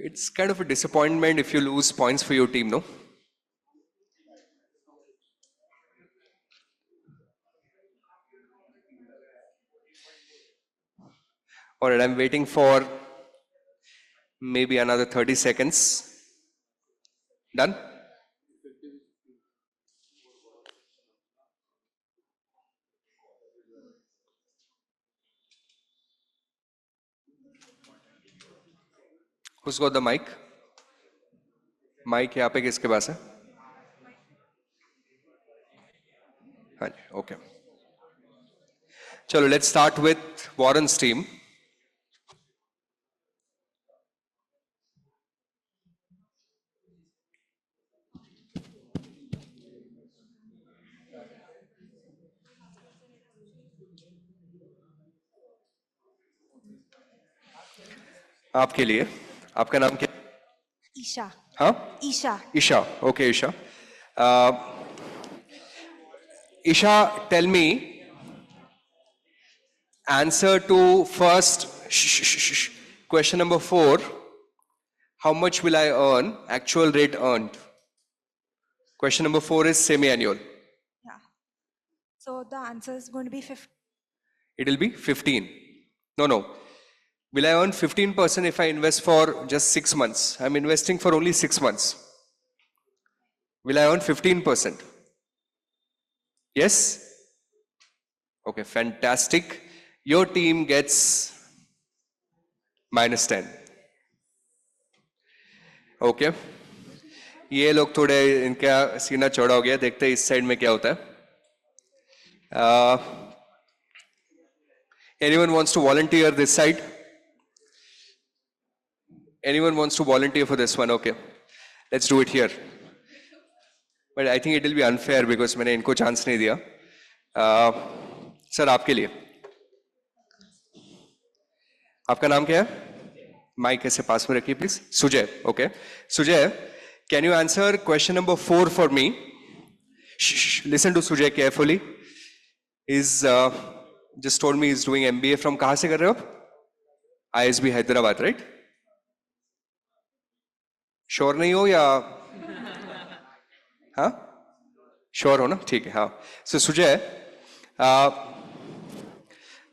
It's kind of a disappointment if you lose points for your team, no? All right, I'm waiting for maybe another 30 seconds. Done? Who's got the mic? Mic यहाँ पे किसके पास है? हाँ जी, okay. चलो, let's start with Warren's team. आपके लिए. आपका नाम क्या? ईशा. हाँ? Isha. Isha. Okay, Isha. Uh, Isha, tell me answer to first question number 4. How much will I earn? Actual rate earned. Question number 4 is semi-annual. Yeah. So the answer is going to be 50. It will be 15. No. Will I earn 15% if I invest for just 6 months? I'm investing for only 6 months. Will I earn 15%? Yes? Okay, fantastic. Your team gets -10. Okay. ये लोग थोड़े इनका सीना चौड़ा हो गया. देखते हैं इस साइड में क्या होता है. Anyone wants to volunteer this side? Anyone wants to volunteer for this one? Okay. Let's do it here. But I think it will be unfair because मैंने इनको चांस नहीं दिया. सर आपके लिए. आपका नाम क्या है? माइक ऐसे पास में रखिए please. Sujay. Okay. Sujay, can you answer question number 4 for me? Listen to Sujay carefully. He's just told me he's doing MBA from कहाँ से कर रहे हो आप? ISB Hyderabad, right? श्योर नहीं हो या हाँ? श्योर हो ना? ठीक है. हाँ. So Sujay,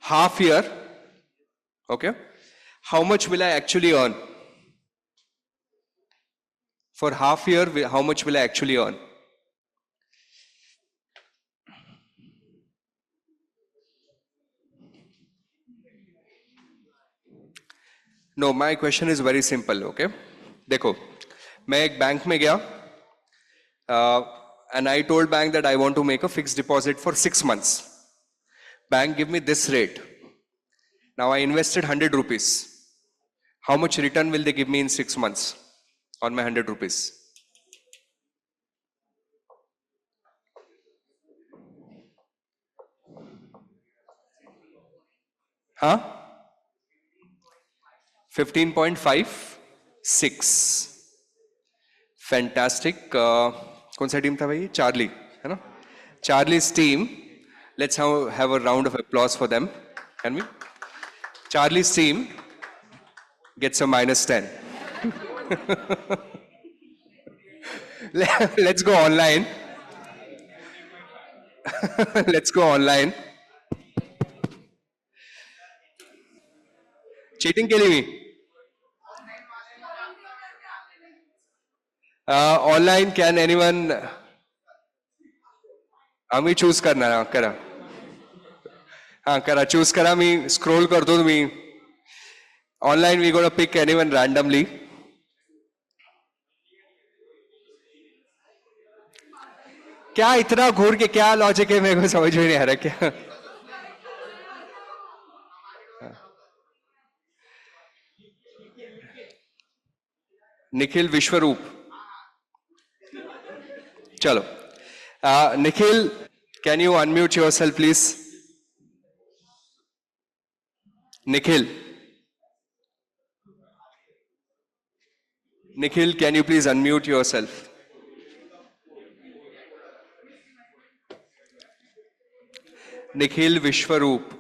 half year, okay? How much will I actually earn? For half year, how much will I actually earn? No, my question is very simple, okay? देखो, मैं एक बैंक में गया, and I told bank that I want to make a fixed deposit for 6 months. Bank give me this rate. Now I invested 100 rupees. How much return will they give me in 6 months on my 100 rupees? Huh? 15.56. Fantastic. कौन सा team था भाई? Charlie, है ना? Charlie's team. Let's have a round of applause for them. Can we? Charlie's team gets a -10. Let's go online. Let's go online. Cheating के लिए भी. Online, can anyone? आम्ही चूज करना है. करा. हाँ करा. चूज करा. मी स्क्रोल करतो तुम्ही. Online we gonna pick anyone randomly. क्या इतना घूर के क्या लॉजिक है, मेरे को समझ में नहीं आ रहा क्या. निखिल विश्वरूप. चलो. Nikhil, can you unmute yourself, please? Nikhil. Nikhil, can you please unmute yourself? Nikhil Vishwaroop.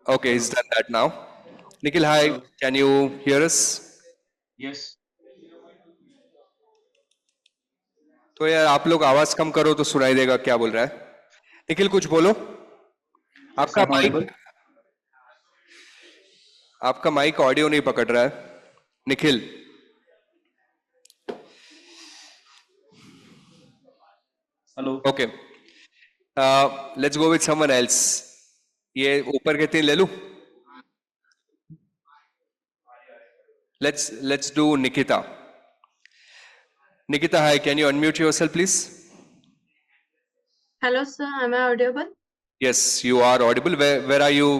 Okay, he's done that now. Nikhil, hi. Hello. Can you hear us? Yes. तो यार आप लोग आवाज कम करो तो सुनाई देगा क्या बोल रहा है. निखिल कुछ बोलो. आपका I'm audible. माइक आपका माइक ऑडियो नहीं पकड़ रहा है. Nikhil. Hello. Okay. Let's go with someone else. ये ऊपर के 3 ले लूं. Let's do Nikita. Nikita, hi. Can you unmute yourself, please? Hello, sir. Am I audible? Yes, you are audible. Where are you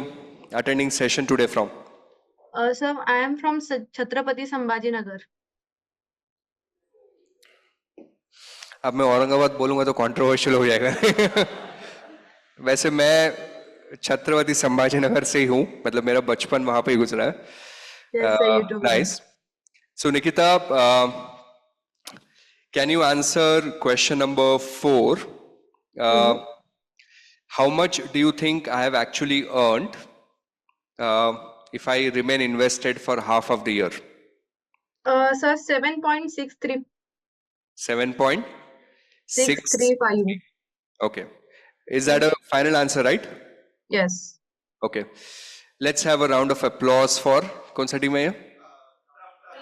attending session today from? Sir, I am from Chhatrapati Sambhaji Nagar. अब मैं औरंगाबाद बोलूंगा तो controversial हो जाएगा. वैसे मैं छत्रपति संभाजी नगर से ही हूँ, मतलब मेरा बचपन वहां पे ही गुजरा है. Yes, sir, you do. Nice. So Nikita, can you answer question number 4? How much do you think I have actually earned if I remain invested for half of the year? Sir, 7.63. 7.6. 635. Okay. Is that a final answer, right? Yes. Okay. Let's have a round of applause for कौन सा team है ये?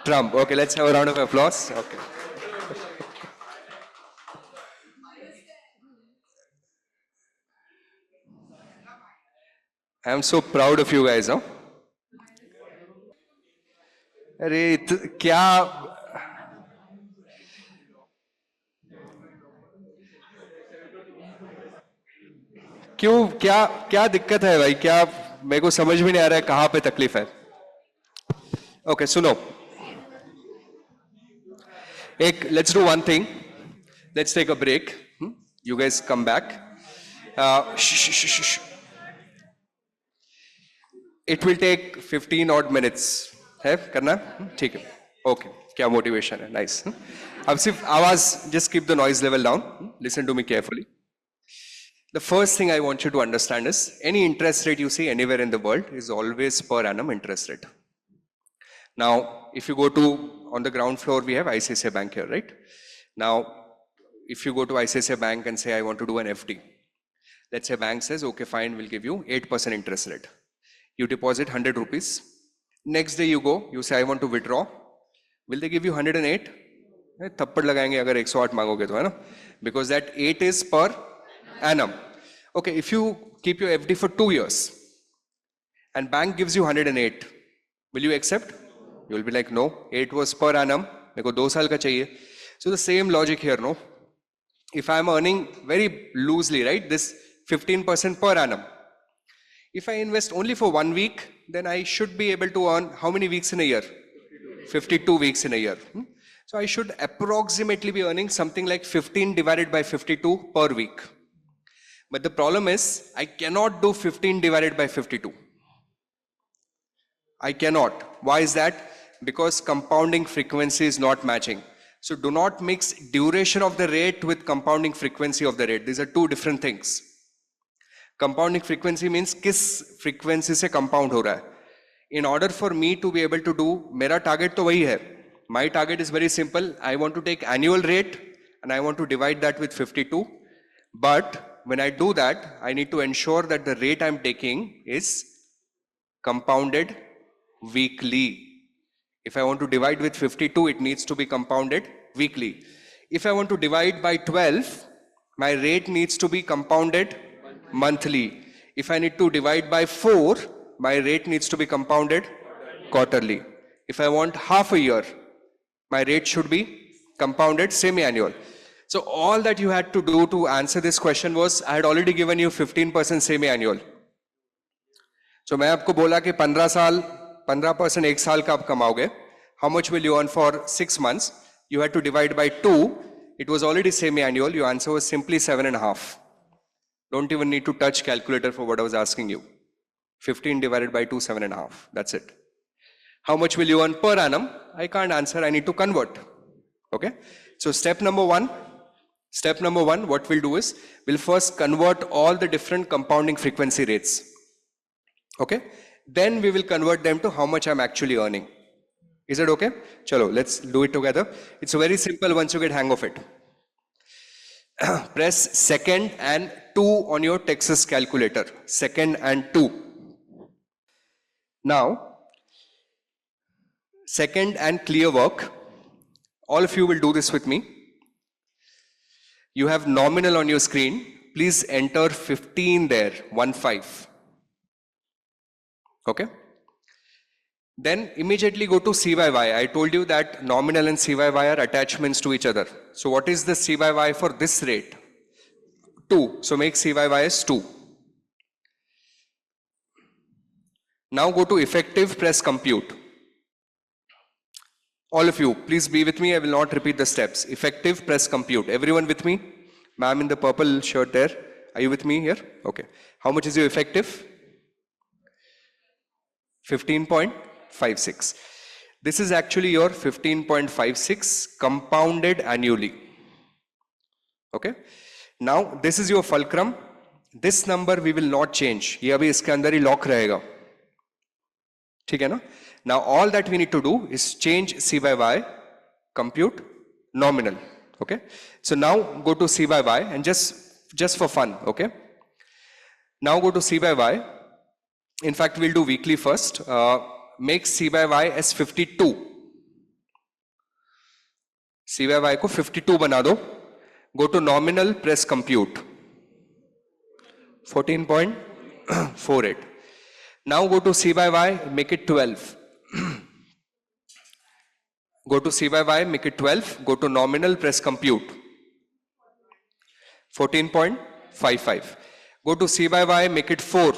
Trump. Okay, let's have a round of applause. Okay. I am so proud of you guys, huh? अरे क्या क्यों क्या क्या दिक्कत है भाई? क्या मेरे को समझ में नहीं आ रहा है कहां पे तकलीफ है. ओके सुनो, एक let's do one thing. Let's take a break. You guys come back. It will take 15 odd minutes. है करना? ठीक है. ओके, क्या मोटिवेशन है. नाइस. अब सिर्फ आवाज, just keep the noise level down. Listen to me carefully. The first thing I want you to understand is any interest rate you see anywhere in the world is always per annum interest rate. Now, if you go to, on the ground floor, we have ICICI Bank here, right? Now, if you go to ICICI Bank and say, I want to do an FD. Let's say bank says, okay, fine, we'll give you 8% interest rate. You deposit 100 rupees. Next day you go, you say, I want to withdraw. Will they give you 108? थप्पड़ लगाएंगे अगर 108 मांगोगे तो, है ना? Because that 8 is per annum. Okay, if you keep your FD for 2 years and bank gives you 108, will you accept? You will be like, no, 8 was per annum, मेरे को 2 साल का चाहिए. So the same logic here, no? If I am earning very loosely, right, this 15% per annum, if I invest only for 1 week, then I should be able to earn how many weeks in a year? 52 weeks in a year. So I should approximately be earning something like 15 divided by 52 per week. But the problem is, I cannot do 15 divided by 52. I cannot. Why is that? Because compounding frequency is not matching. So do not mix duration of the rate with compounding frequency of the rate. These are two different things. Compounding frequency means किस frequency से compound हो रहा है. In order for me to be able to do, मेरा target तो वही है. My target is very simple. I want to take annual rate and I want to divide that with 52. But when I do that, I need to ensure that the rate I'm taking is compounded weekly. If I want to divide with 52, it needs to be compounded weekly. If I want to divide by 12, my rate needs to be compounded monthly. If I need to divide by 4, my rate needs to be compounded quarterly. If I want half a year, my rate should be compounded semi-annual. So all that you had to do to answer this question was, I had already given you 15% semi-annual. So मैं आपको बोला कि 15% एक साल का आप कमाओगे. How much will you earn for 6 months? You had to divide by 2. It was already semi-annual. Your answer was simply 7.5. Don't even need to touch calculator for what I was asking you. 15 divided by 2, 7.5. That's it. How much will you earn per annum? I can't answer. I need to convert. Okay. So step number one, what we'll do is, we'll first convert all the different compounding frequency rates. Okay. Then we will convert them to how much I'm actually earning. Is it okay? Chalo, let's do it together. It's very simple once you get hang of it. Press second and 2 on your Texas calculator. Second and 2. Now, second and clear work. All of you will do this with me. You have nominal on your screen. Please enter 15 there, 15. Okay? Then immediately go to CYY. I told you that nominal and CYY are attachments to each other. So what is the CYY for this rate? 2. So make CYY as 2. Now go to effective, press compute. All of you, please be with me. I will not repeat the steps. Effective, press compute. Everyone with me? Ma'am in the purple shirt there. Are you with me here? Okay. How much is your effective? 15.56. This is actually your 15.56 compounded annually. Okay. Now this is your fulcrum. This number we will not change. ये अभी इसके अंदर ही lock रहेगा. ठीक है ना? Now all that we need to do is change CYY, compute, nominal. Okay. So now go to CYY and just for fun. Okay. Now go to CYY. In fact, we'll do weekly first. Make CYY as 52. CYY को 52 बना दो. Go to nominal, press compute. 14.48. Now go to CYY, make it 12. Go to CYY, make it 12. Go to nominal, press compute. 14.55. Go to CYY, make it 4.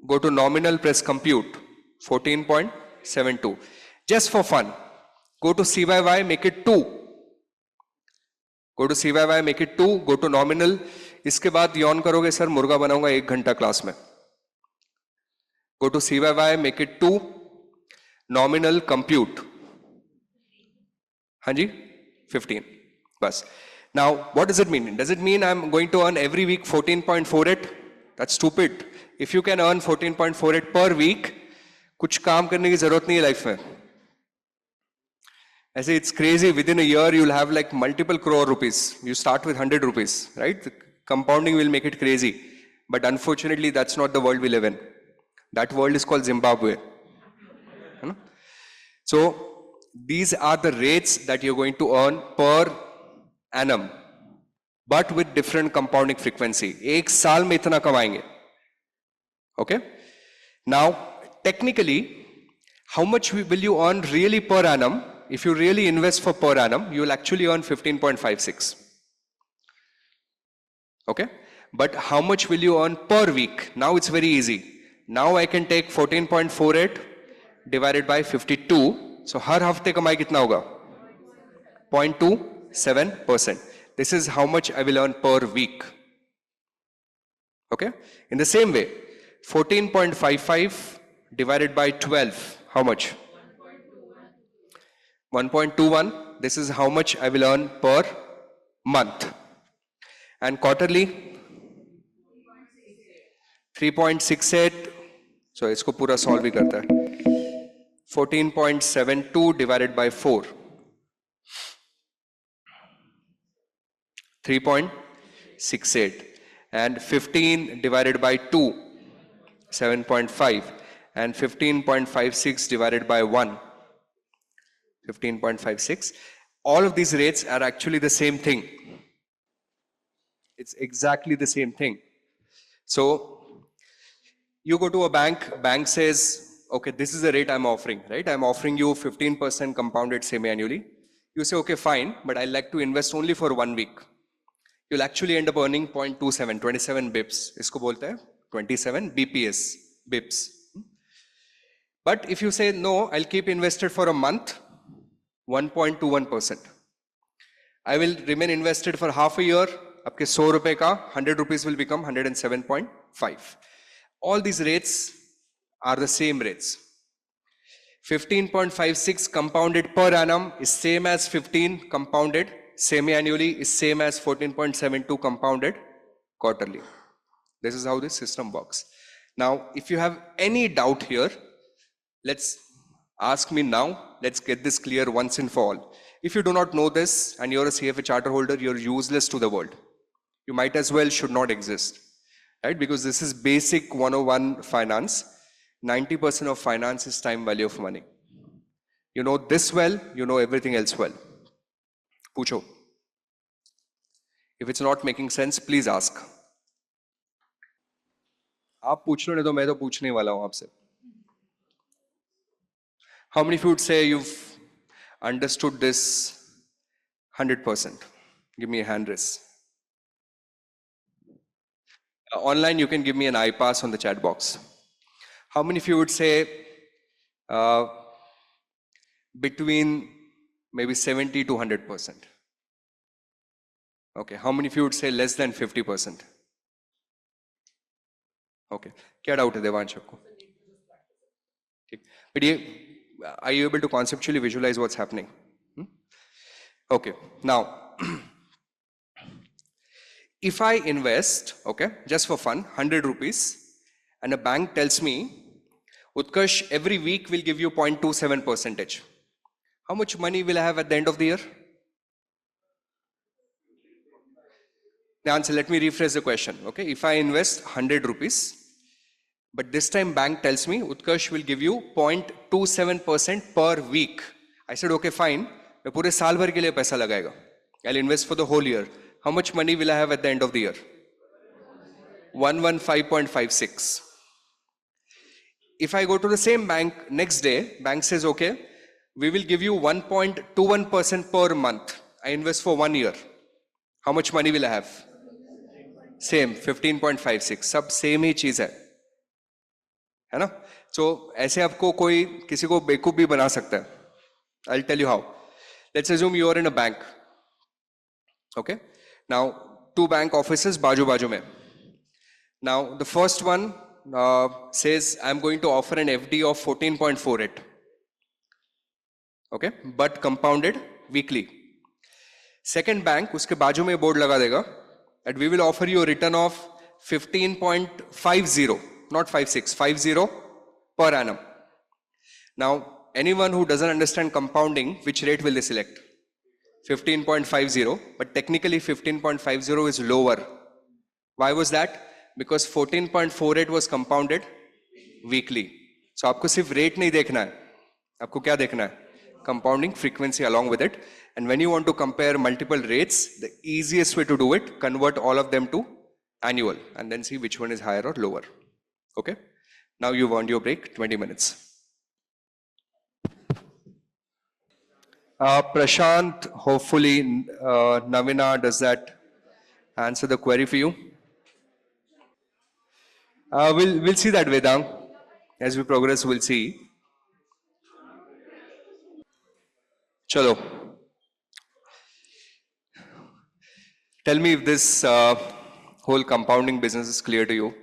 Go to nominal, press compute. 14.72. Just for fun. Go to CYY, make it 2. Go to CYY, make it 2. Go to nominal. इसके बाद yawn करोगे sir मुर्गा बनाऊंगा 1 घंटा class में. Go to CYY, make it 2. Nominal, compute. हाँ जी 15. बस. Now what does it mean? Does it mean I'm going to earn every week 14.48? That's stupid. If you can earn 14.48 per week, कुछ काम करने की जरूरत नहीं है लाइफ में. ऐसे it's crazy. Within a year you'll have like multiple crore rupees. You start with 100 rupees, right? The compounding will make it crazy. But unfortunately, that's not the world we live in. That world is called Zimbabwe. So these are the rates that you're going to earn per annum, but with different compounding frequency. एक साल में इतना कमाएंगे. Okay? Now, technically, how much will you earn really per annum? If you really invest for per annum, you will actually earn 15.56. Okay? But how much will you earn per week? Now it's very easy. Now I can take 14.48 divided by 52. So हर हफ्ते कमाई कितना होगा? 0.27%. This is how much I will earn per week. Okay? In the same way, 14.55 divided by 12. How much? 1.21. This is how much I will earn per month. And quarterly 3.68. So इसको पूरा solve भी करता है. 14.72 divided by 4. 3.68. And 15 divided by 2. 7.5. And 15.56 divided by 1. 15.56. All of these rates are actually the same thing. It's exactly the same thing. So you go to a bank says, okay, this is the rate I'm offering, right? I'm offering you 15% compounded semi-annually. You say, okay, fine, but I like to invest only for 1 week. You'll actually end up earning 0.27, 27 bips. इसको बोलते हैं 27 BPS, bips. But if you say, no, I'll keep invested for a month, 1.21%. I will remain invested for half a year, आपके 100 रुपए का 100 rupees will become 107.5. All these rates are the same rates. 15.56 compounded per annum is same as 15 compounded semi-annually is same as 14.72 compounded quarterly. This is how this system works. Now, if you have any doubt here, let's ask me now. Let's get this clear once and for all. If you do not know this and you're a CFA charter holder, you're useless to the world. You might as well should not exist, right? Because this is basic 101 finance. 90% of finance is time value of money. You know this well, you know everything else well. Pucho. If it's not making sense, please ask. आप पूछ लो नहीं तो मैं तो पूछने वाला हूं आपसे. How many of you would say you've understood this 100%? Give me a hand raise. Online, you can give me an I pass on the chat box. How many of you would say between maybe 70 to 100%? Okay. How many of you would say less than 50%? Okay. क्या doubt है देवांश आपको? ठीक. But are you able to conceptually visualize what's happening? Okay. Now, if I invest, okay, just for fun, 100 rupees, and a bank tells me, Utkarsh, every week will give you 0.27%. How much money will I have at the end of the year? The answer, let me rephrase the question. Okay, if I invest 100 rupees, but this time bank tells me, Utkarsh will give you 0.27% per week. I said, okay, fine. मैं पूरे साल भर के लिए पैसा लगाएगा. I'll invest for the whole year. How much money will I have at the end of the year? 115.56. If I go to the same bank next day, bank says, okay, we will give you 1.21% per month. I invest for 1 year. How much money will I have? Same, 15.56. सब same ही चीज है ना? So ऐसे आपको कोई किसी को बेवकूफ भी बना सकता है. I'll tell you how. Let's assume you are in a bank. Okay. Now, 2 bank offices बाजू में. Now, the first one says, I'm going to offer an FD of 14.48. Okay, but compounded weekly. Second bank, उसके बाजू में board लगा देगा that we will offer you a return of 15.50, not 56, 50 per annum. Now, anyone who doesn't understand compounding, which rate will they select? 15.50, but technically 15.50 is lower. Why was that? Because 14.48 was compounded weekly. So आपको सिर्फ rate नहीं देखना है, आपको क्या देखना है? Compounding frequency along with it. And when you want to compare multiple rates, the easiest way to do it, convert all of them to annual and then see which one is higher or lower. Okay? Now you've earned your break, 20 minutes. Prashant, hopefully, Navina, does that answer the query for you? We'll see that, Vedang. As we progress, we'll see. Chalo. Tell me if this whole compounding business is clear to you.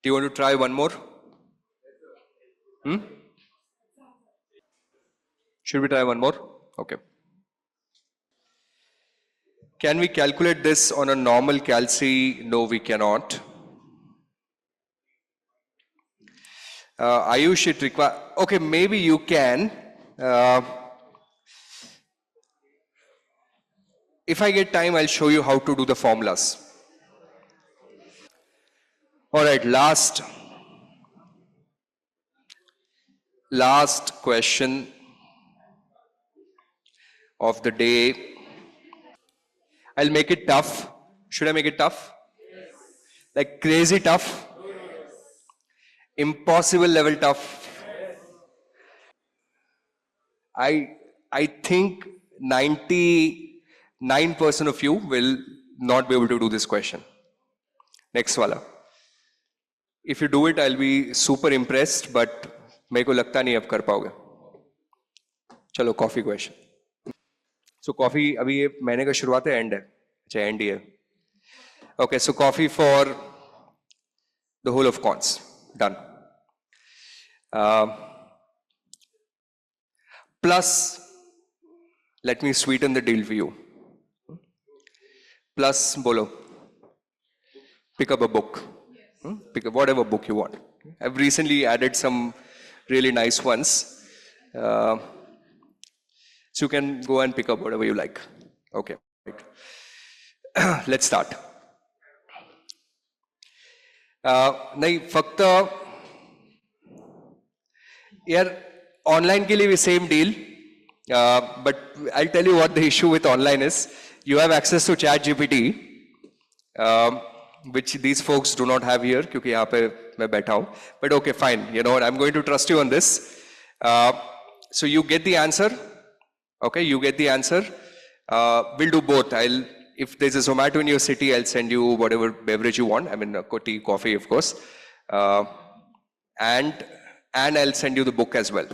Do you want to try one more? Should we try one more? Okay. Can we calculate this on a normal calci? No, we cannot. Ayush, it require. Okay, maybe you can. If I get time, I'll show you how to do the formulas. All right, last question of the day. I'll make it tough. Should I make it tough? Yes. Like crazy tough? Yes. Impossible level tough. I think 99% of you will not be able to do this question. Next wala. If you do it, I'll be super impressed, but मेरे को लगता नहीं अब कर पाओगे. चलो coffee question. सो coffee अभी ये महीने का शुरुआत है एंड है. अच्छा एंड ही है. Okay, so coffee for the whole of cons. Done. Plus, let me sweeten the deal for you. Plus, bolo. Pick up a book. Pick up whatever book you want. I've recently added some really nice ones. So you can go and pick up whatever you like. Okay. Right. Let's start. नहीं फक्त यार online के लिए भी same deal but I tell you what the issue with online is you have access to ChatGPT which these folks do not have here क्योंकि यहाँ पे मैं बैठा हूँ but okay fine you know what I'm going to trust you on this so you get the answer okay you get the answer we'll do both if there's a Zomato in your city I'll send you whatever beverage you want I mean tea coffee of course and I'll send you the book as well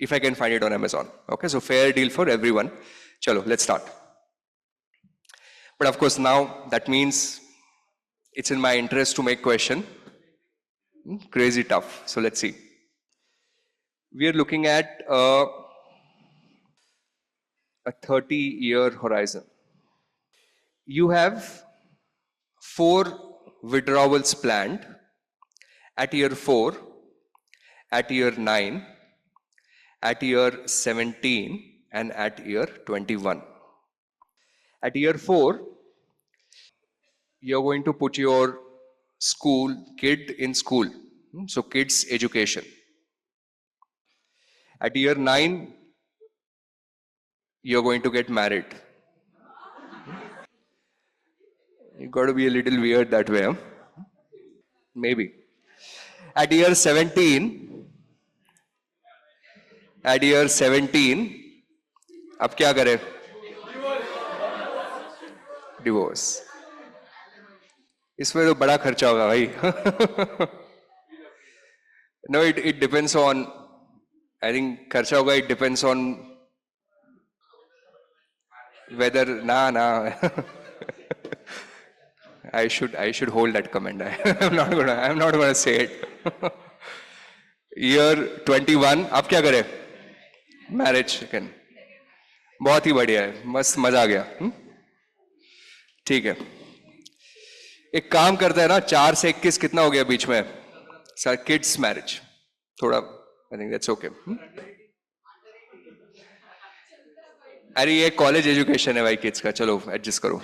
if I can find it on Amazon okay so fair deal for everyone chalo let's start but of course now that means it's in my interest to make question crazy tough so let's see we are looking at a 30-year horizon you have 4 withdrawals planned at year 4 at year 9 at year 17 and at year 21 at year 4 you're going to put your kid in school. So kids education. At year 9, you're going to get married. You got to be a little weird that way, huh? Maybe. At year 17, अब क्या करें? Divorce. इसमें तो बड़ा खर्चा होगा भाई no it depends on I think खर्चा होगा it depends on whether ना I should hold that comment I'm not gonna say it year 21 अब क्या करें marriage again बहुत ही बढ़िया है मस्त मजा आ गया ठीक है एक काम करते हैं ना 4 से 21 कितना हो गया बीच में सर किड्स मैरिज थोड़ा आई थिंक दैट्स ओके अरे ये कॉलेज एजुकेशन है भाई किड्स का चलो एडजस्ट करो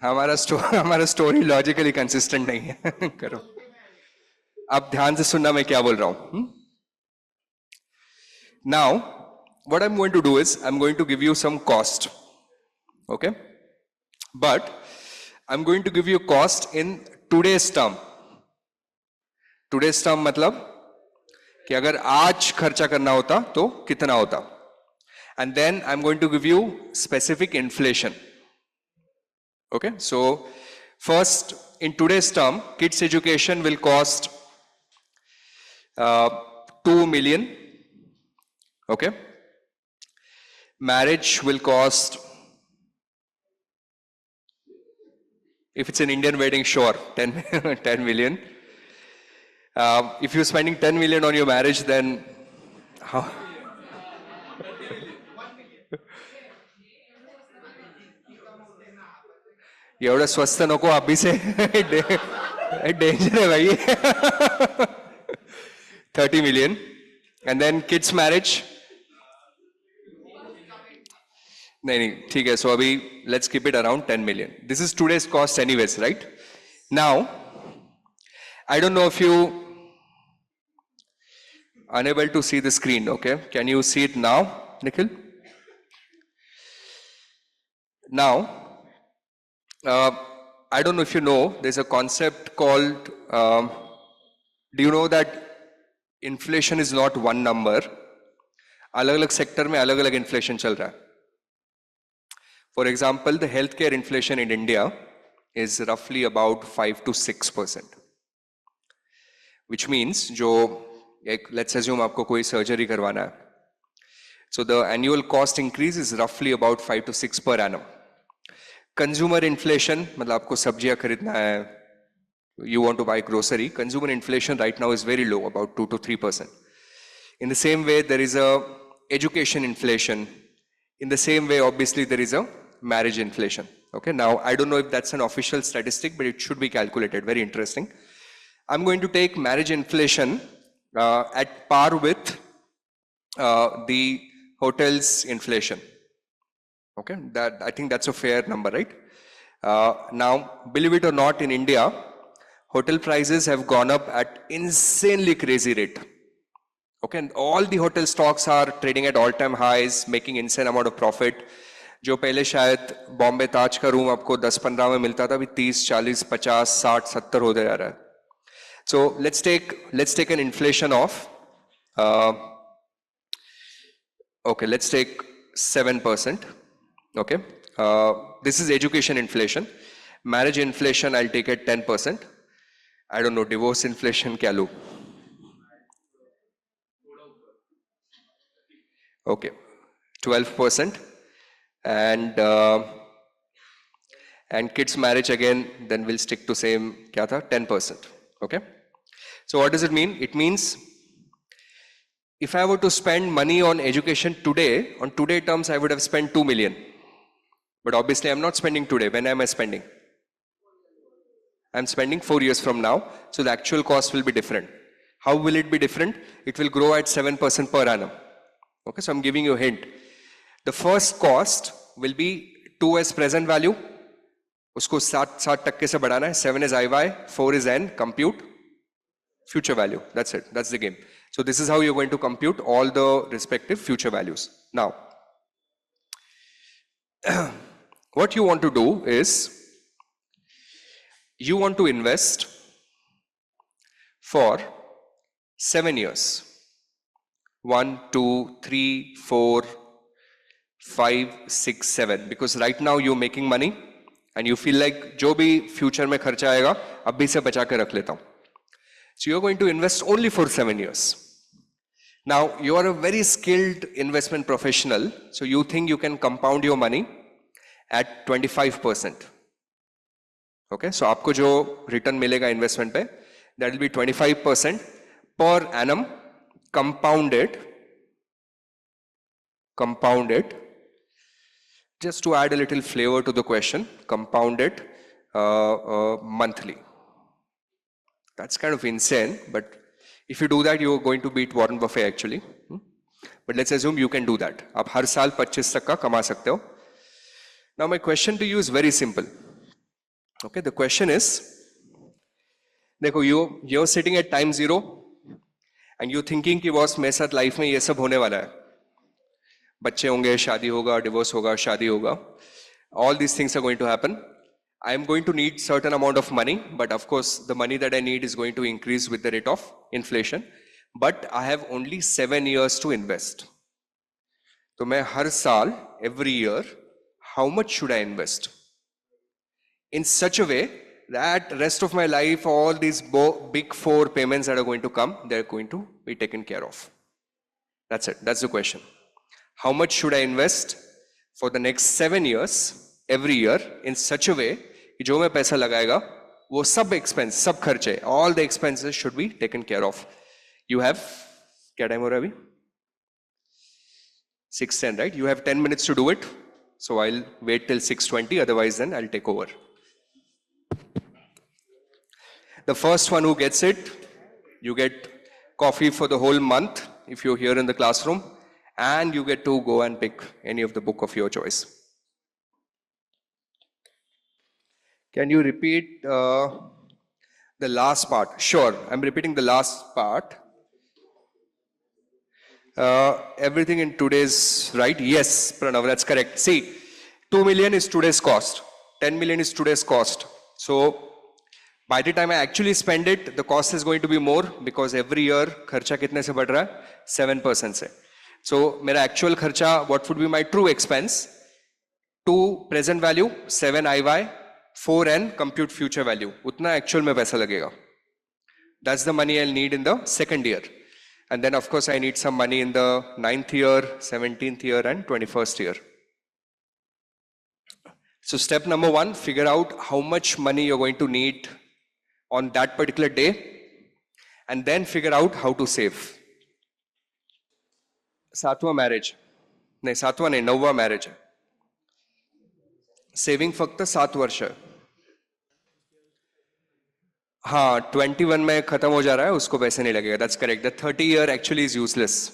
हमारा स्टोरी लॉजिकली कंसिस्टेंट नहीं है करो अब ध्यान से सुनना मैं क्या बोल रहा हूं Now, what I'm going to do is, I'm going to give you some cost, okay? But, I'm going to give you cost in today's term. Today's term मतलब कि अगर आज खर्चा करना होता तो कितना होता? And then I'm going to give you specific inflation. Okay, so first in today's term, kids education will cost 2 million. Okay, marriage will cost, if it's an Indian wedding, sure, 10 million. If you're spending 10 million on your marriage, then how? एवढं स्वस्त नको अभी से danger है भाई 30 million and then kids marriage नहीं ठीक है so अभी let's keep it around 10 million this is today's cost anyways right now I don't know if you unable to see the screen, okay? Can you see it now, Nikhil? Now, I don't know if you know, there's a concept called, do you know that inflation is not one number? अलग अलग sector में अलग अलग inflation चल रहा है. For example, the healthcare inflation in India is roughly about 5 to 6%. Which means, जो let's assume आपको कोई surgery करवाना है. So the annual cost increase is roughly about 5 to 6 per annum. Consumer inflation, मतलब आपको सब्जियां खरीदना है, you want to buy grocery, consumer inflation right now is very low, about 2 to 3%. In the same way, there is a education inflation. In the same way, obviously, there is a marriage inflation. Okay, now I don't know if that's an official statistic, but it should be calculated. Very interesting. I'm going to take marriage inflation at par with the hotel's inflation. Okay, that I think that's a fair number, right? Now, believe it or not, in India, hotel prices have gone up at insanely crazy rate. Okay, and all the hotel stocks are trading at all-time highs, making insane amount of profit. जो पहले शायद बॉम्बे ताज का room आपको 10-15 में मिलता था, अभी 30, 40, 50, 60, 70 होते जा रहा है. So let's take an inflation of okay, let's take 7%. Okay, this is education inflation. Marriage inflation I'll take at 10%. I don't know, divorce inflation क्या लूँ? Okay, 12%. And kids marriage again, then we'll stick to same क्या था? 10%. Okay. So what does it mean? It means if I were to spend money on education today, on today terms, I would have spent 2 million. But obviously I'm not spending today. When am I spending? I'm spending 4 years from now. So the actual cost will be different. How will it be different? It will grow at 7% per annum. Okay, so I'm giving you a hint. The first cost will be 2 as present value. उसको 60% से बढ़ाना है. 7 is IY, 4 is N, compute future value. That's it. That's the game. So this is how you're going to compute all the respective future values. Now, what you want to do is, you want to invest for 7 years. 1, 2, 3, 4, 5, 6, 7. Because right now you're making money and you feel like जो भी future में खर्चा आएगा अभी से बचा के रख लेता हूँ. So you're going to invest only for 7 years. Now you are a very skilled investment professional, so you think you can compound your money at 25%. Okay, so आपको जो return मिलेगा investment पे, that will be 25% per annum, compounded. Just to add a little flavor to the question, compounded monthly. That's kind of insane, but if you do that, you're going to beat Warren Buffett actually. But let's assume you can do that. आप हर साल 25 तक का कमा सकते हो. Now my question to you is very simple. Okay, the question is, देखो you're sitting at time 0 and you're thinking कि boss मेरे साथ लाइफ में ये सब होने वाला है. बच्चे होंगे, शादी होगा, डिवोर्स होगा, शादी होगा. All these things are going to happen. I am going to need certain amount of money, but of course the money that I need is going to increase with the rate of inflation. But I have only 7 years to invest. तो मैं हर साल, every year, how much should I invest? In such a way that rest of my life, all these big 4 payments that are going to come, they're going to be taken care of. That's it. That's the question. How much should I invest for the next 7 years, every year, in such a way कि जो मैं पैसा लगाएगा, वो सब expense, सब खर्चे, all the expenses should be taken care of. You have, क्या time हो रहा है अभी? 6:10, right? You have 10 minutes to do it. So I'll wait till 6:20, otherwise then I'll take over. The first one who gets it, you get coffee for the whole month if you're here in the classroom, and you get to go and pick any of the book of your choice. Can you repeat the last part? Sure, I'm repeating the last part. Everything in today's, right? Yes, Pranav, that's correct. See, 2 million is today's cost. 10 million is today's cost. So by the time I actually spend it, the cost is going to be more because every year खर्चा कितने से बढ़ रहा है? 7% से. So मेरा actual खर्चा, what would be my true expense? 2 present value, 7 IY, 4N compute future value. उतना actual में पैसा लगेगा. That's the money I'll need in the second year. And then of course I need some money in the 9th year, 17th year and 21st year. So step number 1, figure out how much money you're going to need on that particular day and then figure out how to save. सातवां marriage. नहीं सातवां नहीं, 9वां marriage है. Saving फक्त 7 वर्ष है. हाँ 21 में खत्म हो जा रहा है, उसको पैसे नहीं लगेगा. That's correct. The 30 year actually is useless.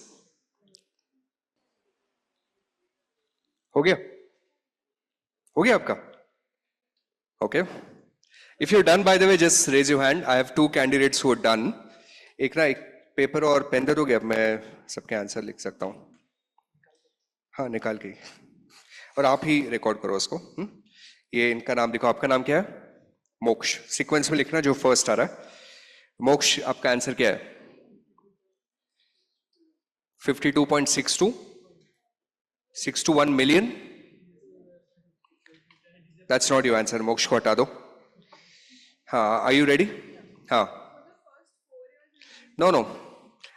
हो गया? हो गया आपका? Okay. If you're done, by the way, just raise your hand. I have 2 candidates who are done. एक ना एक पेपर और पेन दे दोगे, अब मैं सबके आंसर लिख सकता हूँ. हाँ निकाल के. और आप ही रिकॉर्ड करो उसको. ये इनका नाम देखो. आपका नाम क्या है? मोक्ष. सीक्वेंस में लिखना जो फर्स्ट आ रहा है. मोक्ष, आपका आंसर क्या है? 52.62, 621 million. That's not your answer. मोक्ष को हटा दो. हाँ, are you ready? हाँ. No.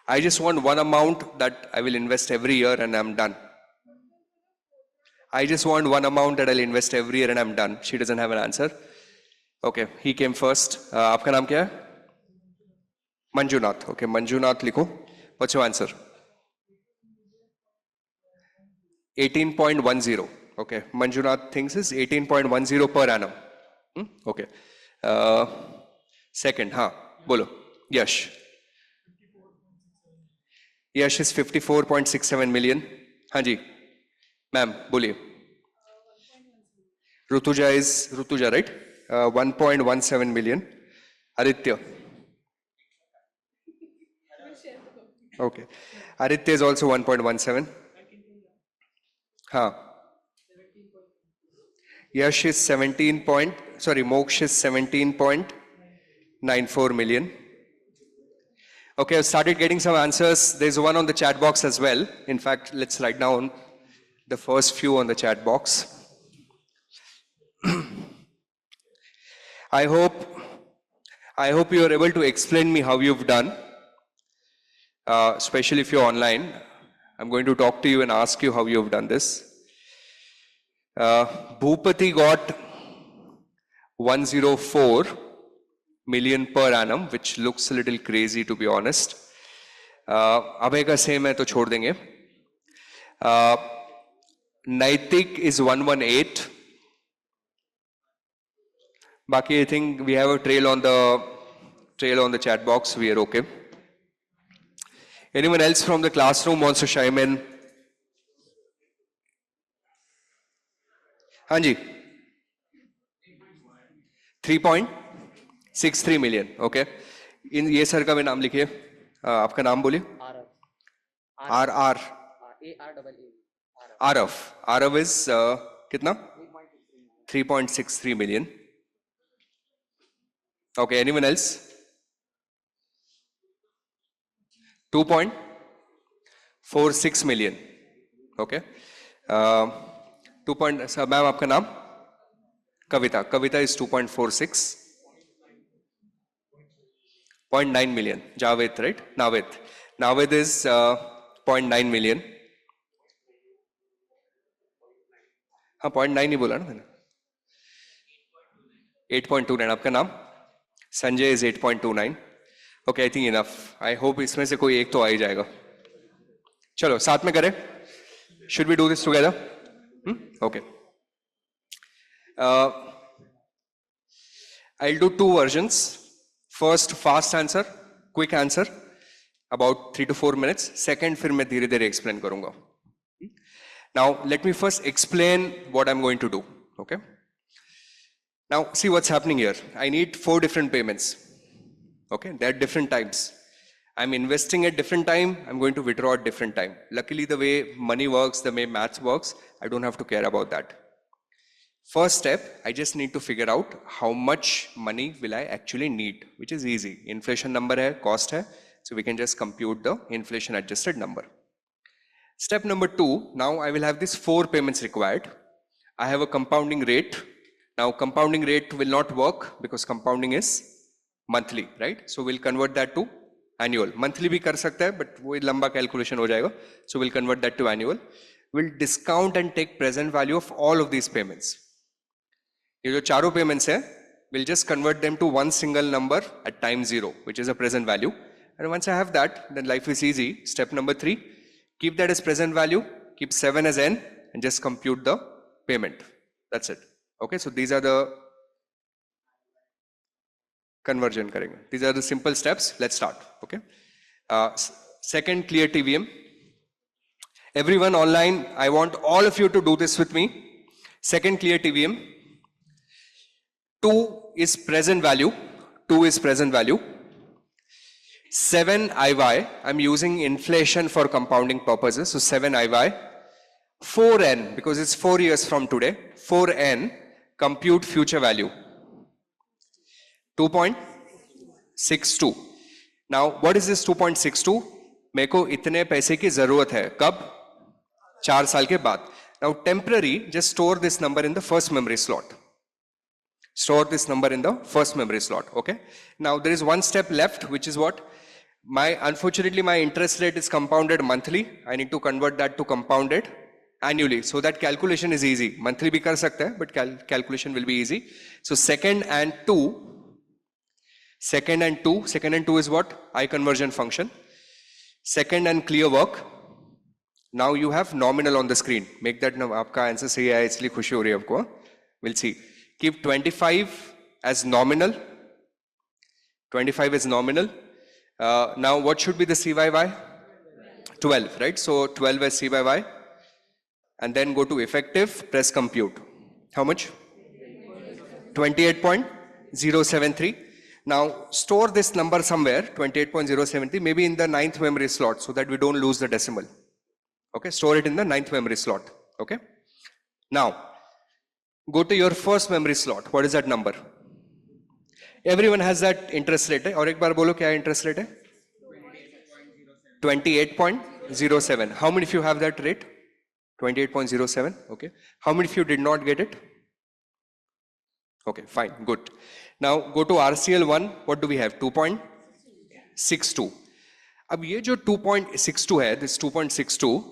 I just want one amount that I will invest every year and I'm done. I just want one amount that I'll invest every year and I'm done. She doesn't have an answer. Okay, he came first. आपका नाम क्या है? Manjunath. Okay, Manjunath लिखो. What's your answer? 18.10. Okay, Manjunath thinks is 18.10 per annum. Okay. Second, हाँ, बोलो. Yash. Yash is 54.67 million. हाँ जी. Ma'am, बोलिए. Rutuja, right? 1.17 million. Aditya. Okay. Aditya is also 1.17. हाँ. Yash is Moksh is 17.94 million. Okay, I've started getting some answers. There's one on the chat box as well. In fact, let's write down the first few on the chat box. I hope you are able to explain me how you've done, especially if you're online. I'm going to talk to you and ask you how you've done this. Bhupati got 104 million per annum, which looks a little crazy to be honest. Abhay ka same hai to chhod denge. Naitik is 118. Baki, I think we have a trail on the chat box. We are okay. Anyone else from the classroom wants to chime in? हाँ जी. 3.63 million. Okay. इन ये sir का भी नाम लिखिए. आपका नाम बोलिए. Arav is कितना? 3.63 million. Okay, anyone else? 2.46 million. Okay. Ma'am, आपका नाम? Kavita is 2.46. 0.9 million. Javed, right? Naved is 0.9 million. हाँ 0.9 ही बोला ना मैंने. 8.29. आपका नाम? Sanjay is 8.29. Okay, I think enough. I hope इसमें से कोई एक तो आ ही जाएगा. चलो साथ में करें. Should we do this together? Okay. I'll do 2 versions. First, fast answer, quick answer, about 3 to 4 minutes. Second, फिर मैं धीरे धीरे explain करूँगा. Now, let me first explain what I'm going to do. Okay. Now, see what's happening here. I need 4 different payments. Okay, they're different types. I'm investing at different time, I'm going to withdraw at different time. Luckily, the way money works, the way maths works, I don't have to care about that. First step, I just need to figure out how much money will I actually need, which is easy. Inflation number hai, cost hai, so we can just compute the inflation adjusted number. Step number 2, now I will have these 4 payments required. I have a compounding rate. Now compounding rate will not work because compounding is monthly, right? So we'll convert that to annual. Monthly bhi kar sakta hai, but wo lamba calculation ho jayega. So we'll convert that to annual. We'll discount and take present value of all of these payments. ये जो चारों payments hai, we'll just convert them to one single number at time 0, which is a present value. And once I have that, then life is easy. Step number 3, keep that as present value, keep 7 as n, and just compute the payment. That's it. Okay, so these are the conversion karenge. These are the simple steps. Let's start. Okay. Second, clear TVM. Everyone online, I want all of you to do this with me. Second, clear TVM. 2 is present value. 2 is present value. 7 IY, I'm using inflation for compounding purposes, so 7 IY. 4N, because it's 4 years from today, 4N, compute future value. 2.62. Now, what is this 2.62? मेरे को इतने पैसे की जरूरत है, कब? 4 साल के बाद. Now, temporary, just store this number in the first memory slot. Store this number in the first memory slot, okay? Now, there is one step left, which is what? Unfortunately, my interest rate is compounded monthly. I need to convert that to compounded annually. So that calculation is easy. Monthly bhi kar sakta hai, but calculation will be easy. So second and two is what? I conversion function. Second and clear work. Now you have nominal on the screen. Make that aapka answer sahi hai, isliye khushi ho rahi hai aapko. We'll see. Keep 25 as nominal. 25 is nominal. Now what should be the CYY? 12, right? So 12 as CYY. And then go to effective, press compute. How much? 28.073. Now store this number somewhere, 28.073, maybe in the 9th memory slot so that we don't lose the decimal. Okay, store it in the 9th memory slot. Okay. Now, go to your first memory slot. What is that number? Everyone has that interest rate. और एक बार बोलो क्या interest rate है? 28.07. How many of you have that rate? 28.07. Okay. How many of you did not get it? Okay, fine, good. Now go to RCL1. What do we have? 2.62. अब ये जो 2.62 है, this 2.62,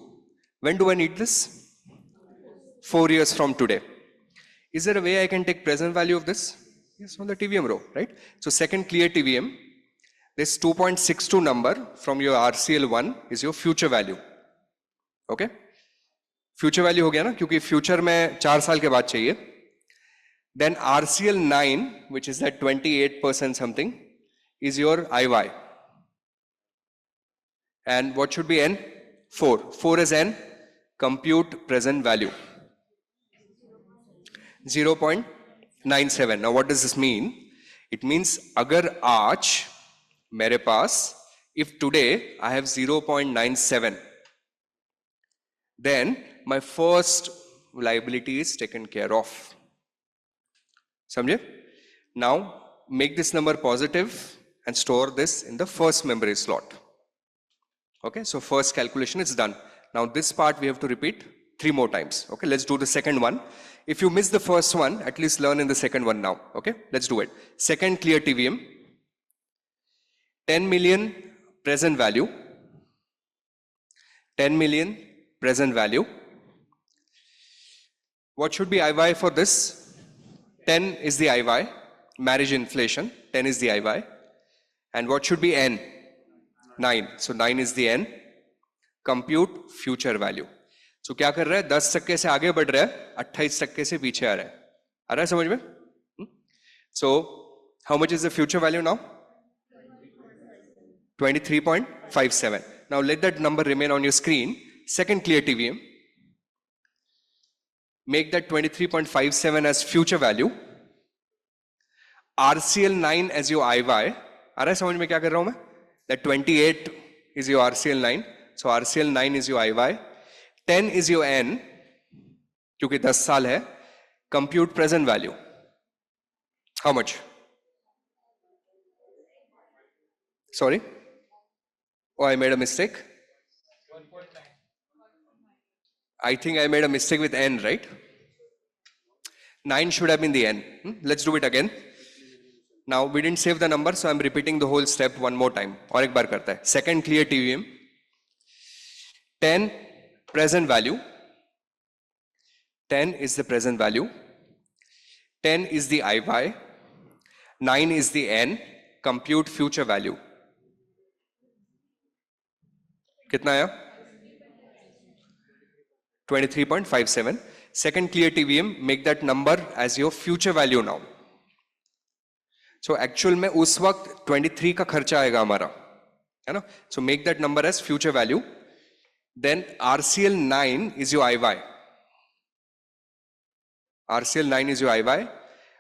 when do I need this? 4 years from today. Is there a way I can take present value of this? Yes, on the TVM row, right? So second clear TVM, this 2.62 number from your RCL1 is your future value. Okay? Future value हो गया ना, क्योंकि future में 4 साल के बाद चाहिए. Then RCL9, which is that 28% something, is your IY. And what should be N? 4. 4 is N. Compute present value. 0.97. Now what does this mean? It means अगर आज मेरे पास, if today I have 0.97, then my first liability is taken care of. समझे? Now make this number positive and store this in the first memory slot. Okay, so first calculation is done. Now this part we have to repeat 3 more times. Okay, let's do the second one. If you miss the first one, at least learn in the second one now. Okay, let's do it. Second clear TVM. 10 million present value. 10 million present value. What should be IY for this? 10 is the IY. Marriage inflation. 10 is the IY. And what should be N? 9. So 9 is the N. Compute future value. So क्या कर रहा है? 10% से आगे बढ़ रहा है, 28% से पीछे आ रहा है समझ में? So how much is the future value now? 23.57. Now let that number remain on your screen. Second clear TVM. Make that 23.57 as future value. RCL9 as your IY. आ रहा है समझ में क्या कर रहा हूं मैं? That 28 is your RCL 9. So RCL 9 is your IY. 10 is your N, क्योंकि 10 साल है. Compute present value. How much? Sorry? Oh, I made a mistake. I think I made a mistake with N, right? 9 should have been the N. Let's do it again. Now, we didn't save the number, so I'm repeating the whole step one more time. और एक बार करता है. Second clear TVM. 10 present value. 10 is the present value. 10 is the IY. 9 is the N. Compute future value. कितना आया? 23.57. Second clear TVM, make that number as your future value now. So actual में उस वक्त 23 का खर्चा आएगा हमारा, है ना? So make that number as future value. Then RCL 9 is your IY. RCL 9 is your IY.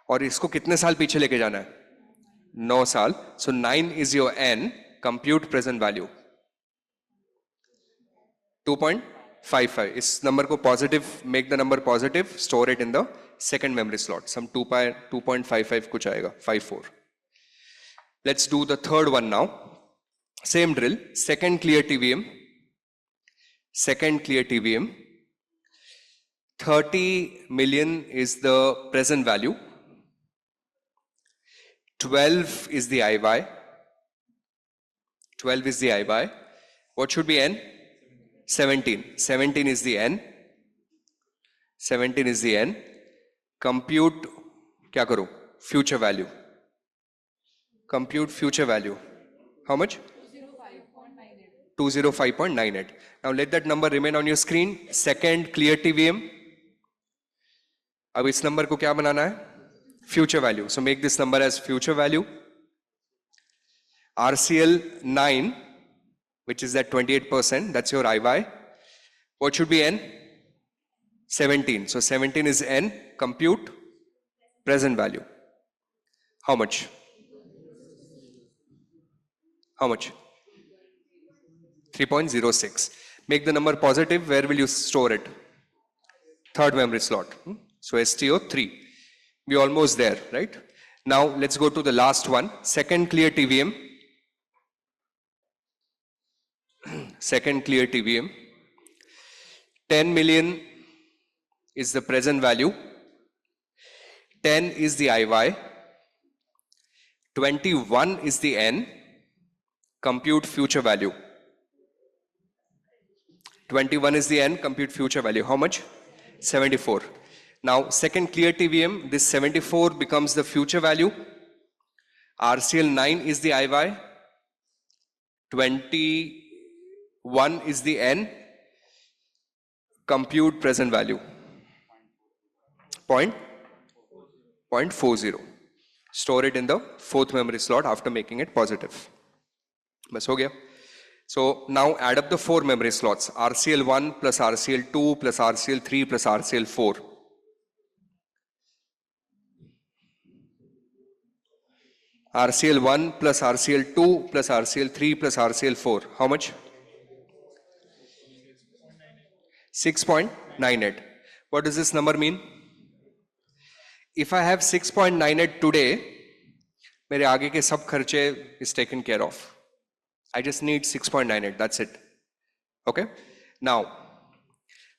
और इसको कितने साल पीछे लेके जाना है? 9 साल. So 9 is your N. Compute present value. 2.55. इस नंबर को positive, make the number positive, store it in the second memory slot. Sum 2.55 कुछ आएगा, 54. Let's do the third one now. Same drill. Second clear TVM. Second clear TVM. 30 million is the present value. 12 is the IY. 12 is the IY. What should be N? 17. 17 is the N. 17 is the N. Compute, क्या करो? Future value. Compute future value. How much? 205.98. Now let that number remain on your screen. Second clear TVM. अब इस number को क्या बनाना है? Future value. So make this number as future value. RCL 9, which is that 28%, that's your IY. What should be N? 17. So 17 is N. Compute present value. How much? How much? 3.06. Make the number positive. Where will you store it? Third memory slot. So STO3. We're almost there, right? Now let's go to the last one. Second clear TVM. Second clear TVM. 10 million is the present value. 10 is the IY. 21 is the N. Compute future value. 21 is the N. Compute future value. How much? 74. Now, second clear TVM, this 74 becomes the future value. RCL 9 is the IY. 21 is the N. Compute present value. 0.40. Store it in the fourth memory slot after making it positive. बस हो गया. So now add up the four memory slots. RCL 1 plus RCL 2 plus RCL 3 plus RCL 4. RCL 1 plus RCL 2 plus RCL 3 plus RCL 4. How much? 6.98. What does this number mean? If I have 6.98 today, मेरे आगे के सब खर्चे is taken care of. I just need 6.98. That's it. Okay. Now,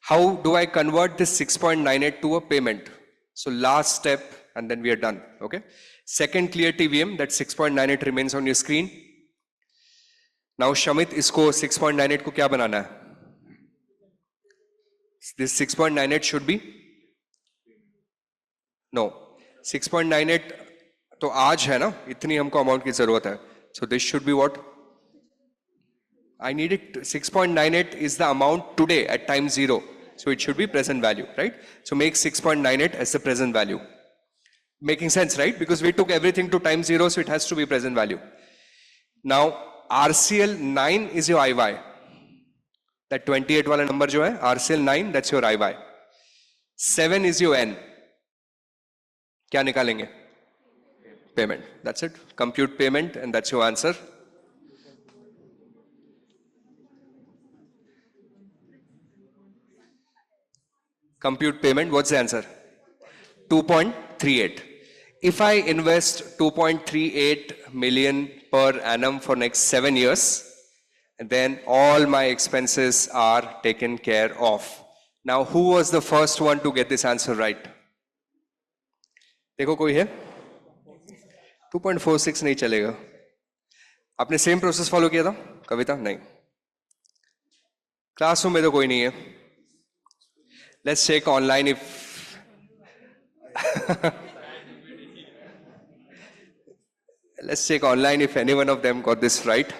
how do I convert this 6.98 to a payment? So last step, and then we are done. Okay. Second clear TVM, that 6.98 remains on your screen. Now Shamit, इसको 6.98 को क्या बनाना है? This 6.98 should be? No. 6.98 तो आज है ना, इतनी हमको अमाउंट की जरूरत है. So this should be what? I need it. 6.98 is the amount today at time 0. So it should be present value, right? So make 6.98 as the present value. Making sense, right? Because we took everything to time 0, so it has to be present value. Now, RCL 9 is your IY. That 28 wala number jo hai, RCL 9, that's your IY. 7 is your N. क्या निकालेंगे? Payment. That's it. Compute payment, and that's your answer. compute payment. What's the answer? 2.38. If I invest 2.38 million per annum for next 7 years, then all my expenses are taken care of. Now, who was the first one to get this answer right? देखो कोई है? 2.46 नहीं चलेगा. आपने same process follow किया था? कविता? नहीं. Classroom में तो कोई नहीं है. Let's check online if let's check online if any one of them got this right.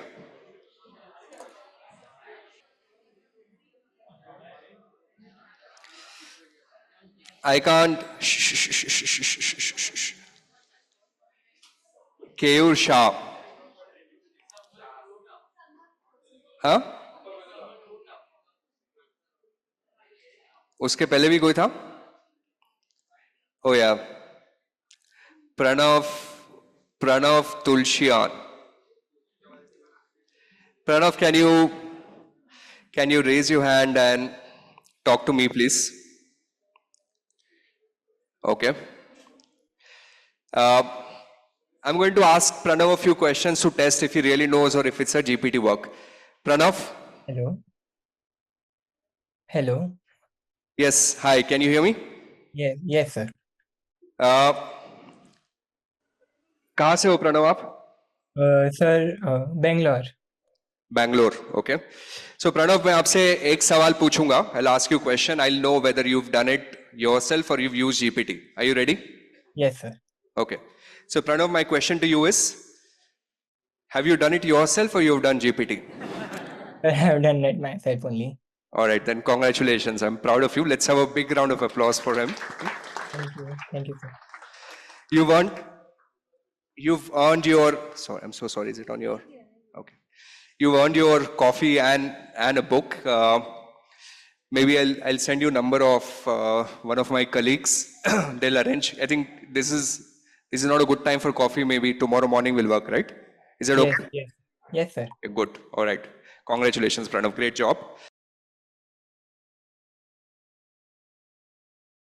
I can't. Keyur Shah. हाँ? उसके पहले भी कोई था? Oh yeah. Pranav Tulshian. Pranav, can you raise your hand and talk to me, please? Okay. I'm going to ask Pranav a few questions to test if he really knows or if it's a GPT work. Pranav? Hello. Hello. Yes. Hi. Can you hear me? Yes, sir. कहाँ से हो प्रणव आप? Sir, Bangalore. Bangalore. Okay. So Pranav, मैं आपसे एक सवाल पूछूंगा. I'll ask you a question. I'll know whether you've done it yourself or you've used GPT. Are you ready? Yes, sir. Okay. So Pranav, my question to you is, have you done it yourself or you've done GPT? I have done it myself only. All right, then congratulations. I'm proud of you. Let's have a big round of applause for him. Thank you. Thank you, sir. You've earned your, sorry, I'm so sorry. Is it on your, okay. You've earned your coffee and a book. Maybe I'll send you a number of one of my colleagues. They'll arrange. I think this is not a good time for coffee. Maybe tomorrow morning will work, right? Is that Yes, okay? yes. Yes, sir. Okay, good. All right. Congratulations, Pranav. Great job.